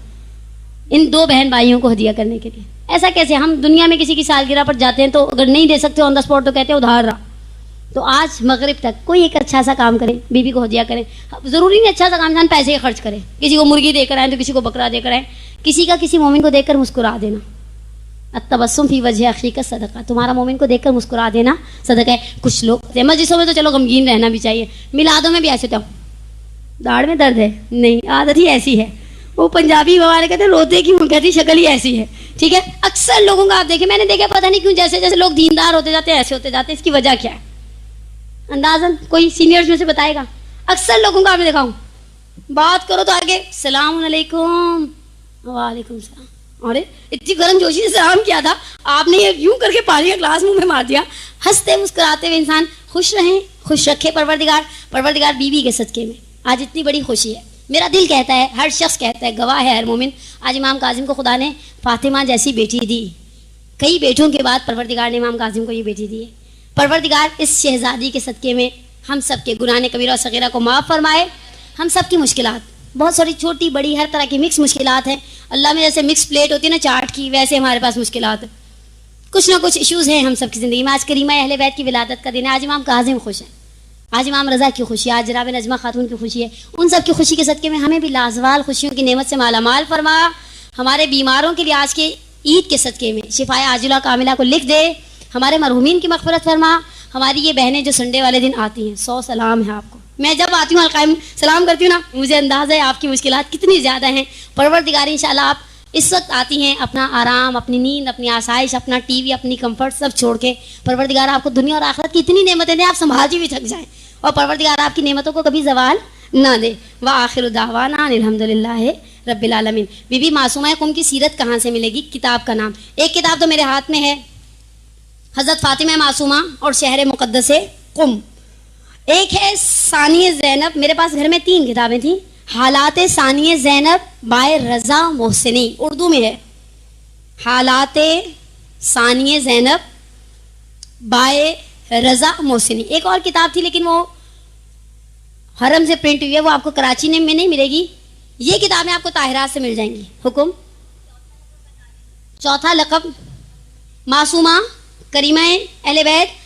ان 2 بہن بھائیوں کو ہدیہ کرنے کے لیے. ایسا کیسے؟ ہم دنیا میں کسی کی سالگرہ پر جاتے ہیں تو اگر نہیں دے سکتے آن دا اسپاٹ تو کہتے ہیں ادھار رہا. تو آج مغرب تک کوئی ایک اچھا سا کام کریں، بیوی کو ہدیہ کریں. ضروری نہیں اچھا سا کام انسان پیسے خرچ کرے، کسی کو مرغی دے کر آئیں تو کسی کو بکرا دے کر آئیں، کسی کا کسی مومن کو دیکھ کر مسکرا دینا. التبسم فی وجہ اخیک صدقہ، تمہارا مومن کو دیکھ کر مسکرا دینا صدقہ ہے. کچھ لوگ مجلسوں میں تو چلو غمگین رہنا بھی چاہیے، میلادوں میں بھی ایسے تو داڑھ میں درد ہے نہیں، عادت ہی ایسی ہے. وہ پنجابی ہمارے کہتے ہیں روتے کیوں، کہتی شکل ہی ایسی ہے. ٹھیک ہے، اکثر لوگوں کا آپ دیکھیں، میں نے دیکھا پتہ نہیں کیوں جیسے جیسے لوگ دیندار ہوتے جاتے ہیں ایسے ہوتے جاتے ہیں. اس کی وجہ کیا ہے اندازاً کوئی سینئرز میں سے بتائے گا؟ اکثر لوگوں کا آپ نے دیکھا ہوں بات کرو تو آگے السلام علیکم، وعلیکم السلام، ارے اتنی گرم جوشی سے سلام کیا تھا آپ نے، یہ یوں کر کے پانی کا گلاس منہ میں مار دیا. ہنستے مسکراتے ہوئے انسان خوش رہیں، خوش رکھے پروردگار بیوی کے صدقے میں. آج اتنی بڑی خوشی ہے، میرا دل کہتا ہے، ہر شخص کہتا ہے، گواہ ہے ہر مومن. آج امام کاظم کو خدا نے فاطمہ جیسی بیٹی دی. کئی بیٹوں کے بعد پروردگار نے امام کاظم کو یہ بیٹی دی ہے. پروردگار اس شہزادی کے صدقے میں ہم سب کے گناہ کبیرہ اور صغیرہ کو معاف فرمائے. ہم سب کی مشکلات بہت ساری چھوٹی بڑی ہر طرح کی مکس مشکلات ہیں. اللہ میں جیسے مکس پلیٹ ہوتی ہے نا چاٹ کی، ویسے ہمارے پاس مشکلات، کچھ نہ کچھ ایشوز ہیں ہم سب کی زندگی میں. آج کریمہ اہل بیت کی ولادت کا دن ہے. آج امام کاظم خوش ہیں، آج امام رضا کی خوشی ہے، آج جناب نجمہ خاتون کی خوشی ہے. ان سب کی خوشی کے صدقے میں ہمیں بھی لازوال خوشیوں کی نعمت سے مالا مال فرما. ہمارے بیماروں کے لیے آج کے عید کے صدقے میں شفائے عاجلہ کاملہ کو لکھ دے. ہمارے مرحومین کی مغفرت فرما. ہماری یہ بہنیں جو سنڈے والے دن آتی ہیں، 100 سلام ہے آپ کو. میں جب آتی ہوں القائم سلام کرتی ہوں نا، مجھے اندازہ ہے آپ کی مشکلات کتنی زیادہ ہیں. پروردگار انشاءاللہ آپ اس وقت آتی ہیں اپنا آرام، اپنی نیند، اپنی آسائش، اپنا ٹی وی، اپنی کمفرٹ سب چھوڑ کے. پروردگار آپ کو دنیا اور آخرت کی اتنی نعمتیں دیں آپ سنبھالتی بھی تھک جائیں، اور پروردگار آپ کی نعمتوں کو کبھی زوال نہ دے. وآخر دعوانا الحمدللہ رب العالمین. بی بی معصومہ قم کی سیرت کہاں سے ملے گی؟ کتاب کا نام، ایک کتاب تو میرے ہاتھ میں ہے، حضرت فاطمہ معصومہ اور شہر مقدس قم. ایک ہے ثانی زینب، میرے پاس گھر میں 3 کتابیں تھیں. حالات ثانی زینب بائے رضا محسنی، اردو میں ہے. حالات ثانی زینب بائے رضا محسنی. ایک اور کتاب تھی لیکن وہ حرم سے پرنٹ ہوئی ہے، وہ آپ کو کراچی میں نہیں ملے گی. یہ کتابیں آپ کو طاہرات سے مل جائیں گی. حکم. چوتھا لقب معصومہ، کریمہ اہل بیت،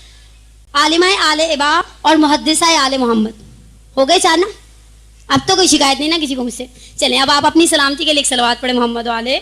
عالمہ آل ابا اور محدثہ آل محمد. ہو گئے 4 نا؟ اب تو کوئی شکایت نہیں نا کسی کو مجھ سے. چلیں اب آپ اپنی سلامتی کے لیے ایک صلوات پڑھیں محمد و آلہ